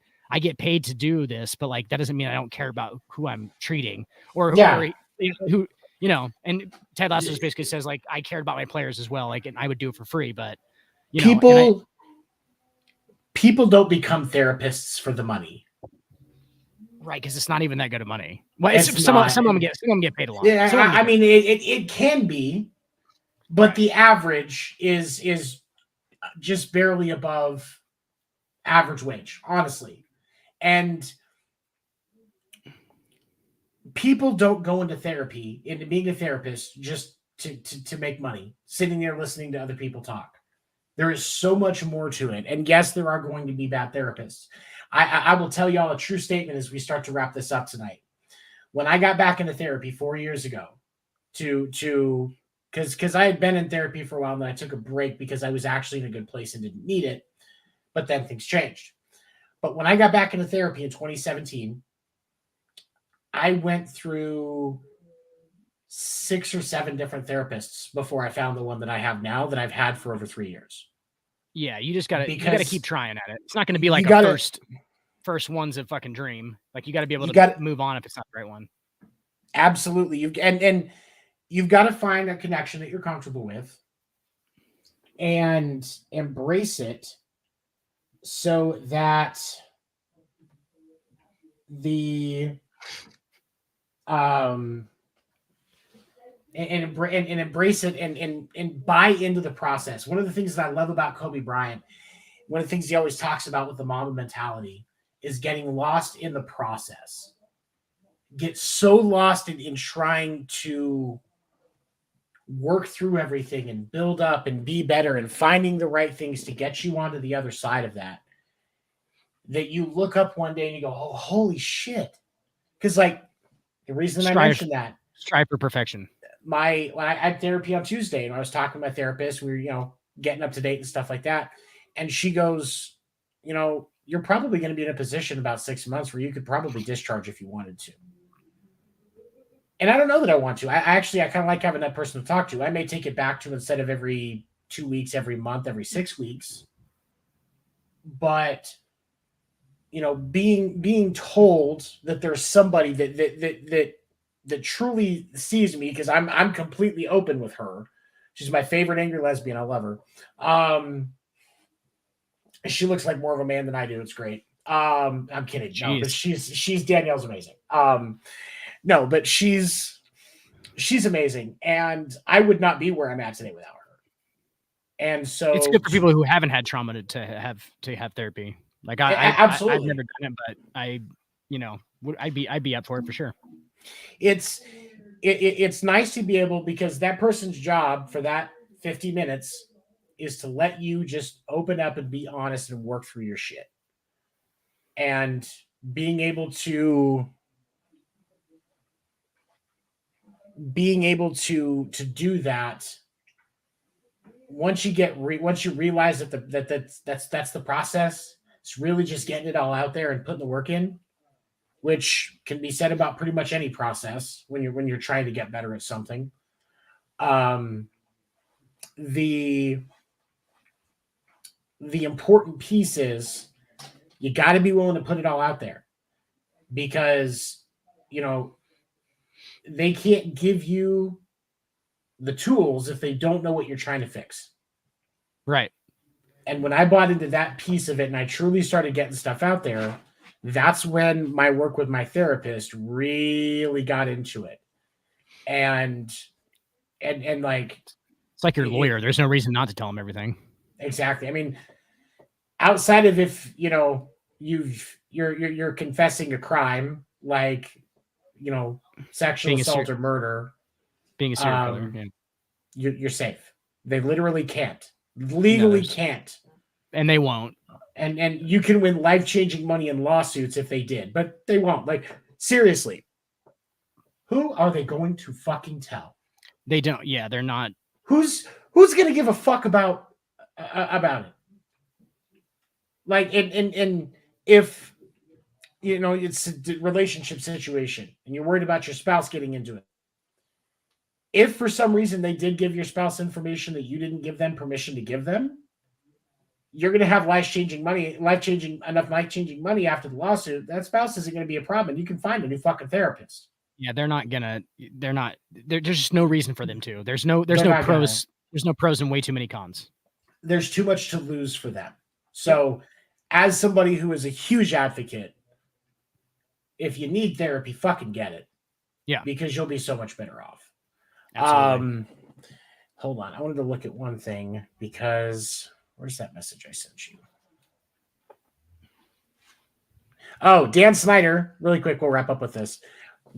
paid to do this, but, like, that doesn't mean I don't care about who I'm treating or who, and Ted Lasso basically says, like, I cared about my players as well. Like, and I would do it for free, but people don't become therapists for the money. Right, because it's not even that good of money. Well, some of them get paid a lot. Yeah, I mean, it can be, but the average is just barely above average wage, honestly. And people don't go into being a therapist just to make money, sitting there listening to other people talk. There is so much more to it. And yes, there are going to be bad therapists. I will tell y'all a true statement as we start to wrap this up tonight. When I got back into therapy 4 years ago, because I had been in therapy for a while, and then I took a break because I was actually in a good place and didn't need it. But then things changed. But when I got back into therapy in 2017, I went through 6 or 7 different therapists before I found the one that I have now, that I've had for over 3 years. Yeah, you gotta keep trying at it. It's not going to be like a first one's a fucking dream. Like, you got to be able to move on if it's not the right one. Absolutely. You've got to find a connection that you're comfortable with and embrace it, so that and embrace it and buy into the process. One of the things that I love about Kobe Bryant, one of the things he always talks about with the Mamba mentality, is getting lost in the process. Get so lost in trying to work through everything and build up and be better and finding the right things to get you onto the other side of that you look up one day and you go, oh, holy shit. Because like the reason I mentioned that, strive for perfection. When I had therapy on Tuesday and I was talking to my therapist, we were, getting up to date and stuff like that. And she goes, you're probably going to be in a position about 6 months where you could probably discharge if you wanted to. And I don't know that I want to. I kind of like having that person to talk to. I may take it back to instead of every 2 weeks, every month, every 6 weeks. But being told that there's somebody that truly sees me, because I'm completely open with her. She's my favorite angry lesbian. I love her. She looks like more of a man than I do. It's great. I'm kidding. Jeez. No, but she's Danielle's amazing. No, but she's amazing, and I would not be where I'm at today without her. And so it's good for people who haven't had trauma to have therapy. Like absolutely. I've never done it, but I'd be up for it for sure. It's nice to be able, because that person's job for that 50 minutes is to let you just open up and be honest and work through your shit. And being able to do that, once you realize that's the process, it's really just getting it all out there and putting the work in, which can be said about pretty much any process when you're trying to get better at something. The important piece is you got to be willing to put it all out there, because they can't give you the tools if they don't know what you're trying to fix. Right. And when I bought into that piece of it and I truly started getting stuff out there, that's when my work with my therapist really got into it. And like, it's like your lawyer. There's no reason not to tell them everything. Exactly. I mean, outside of if, you're confessing a crime, like, sexual assault or murder, being a serial killer, you're safe. They literally can't. Legally can't. And they won't. And you can win life-changing money in lawsuits if they did, but they won't. Like, seriously, who are they going to fucking tell? They don't. Yeah, they're not. Who's going to give a fuck about it? Like, and if it's a relationship situation and you're worried about your spouse getting into it, if for some reason they did give your spouse information that you didn't give them permission to give them, you're going to have life-changing money after the lawsuit. That spouse isn't going to be a problem. You can find a new fucking therapist. Yeah, there's just no reason for them to. There's no pros. There's no pros and way too many cons. There's too much to lose for them. So as somebody who is a huge advocate, if you need therapy, fucking get it. Yeah. Because you'll be so much better off. Absolutely. Hold on. I wanted to look at one thing, because where's that message I sent you? Oh, Dan Snyder, really quick, we'll wrap up with this.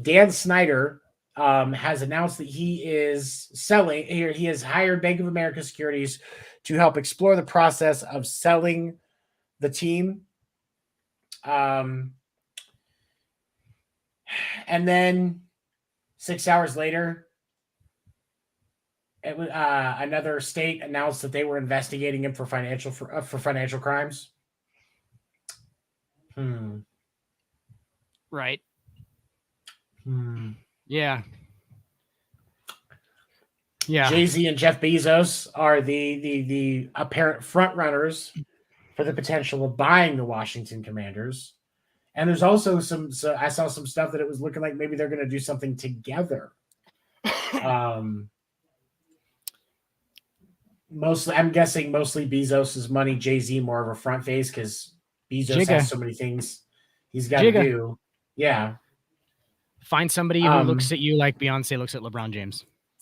Dan Snyder has announced that he is selling here. He has hired Bank of America Securities to help explore the process of selling the team. And then 6 hours later, another state announced that they were investigating him for financial crimes. Right. Yeah. Jay-Z and Jeff Bezos are the apparent front runners for the potential of buying the Washington Commanders. And there's also I saw some stuff that it was looking like maybe they're going to do something together. I'm guessing mostly Bezos' money, Jay-Z more of a front face, because Bezos has so many things he's got to do. Yeah. Find somebody who looks at you like Beyonce looks at LeBron James.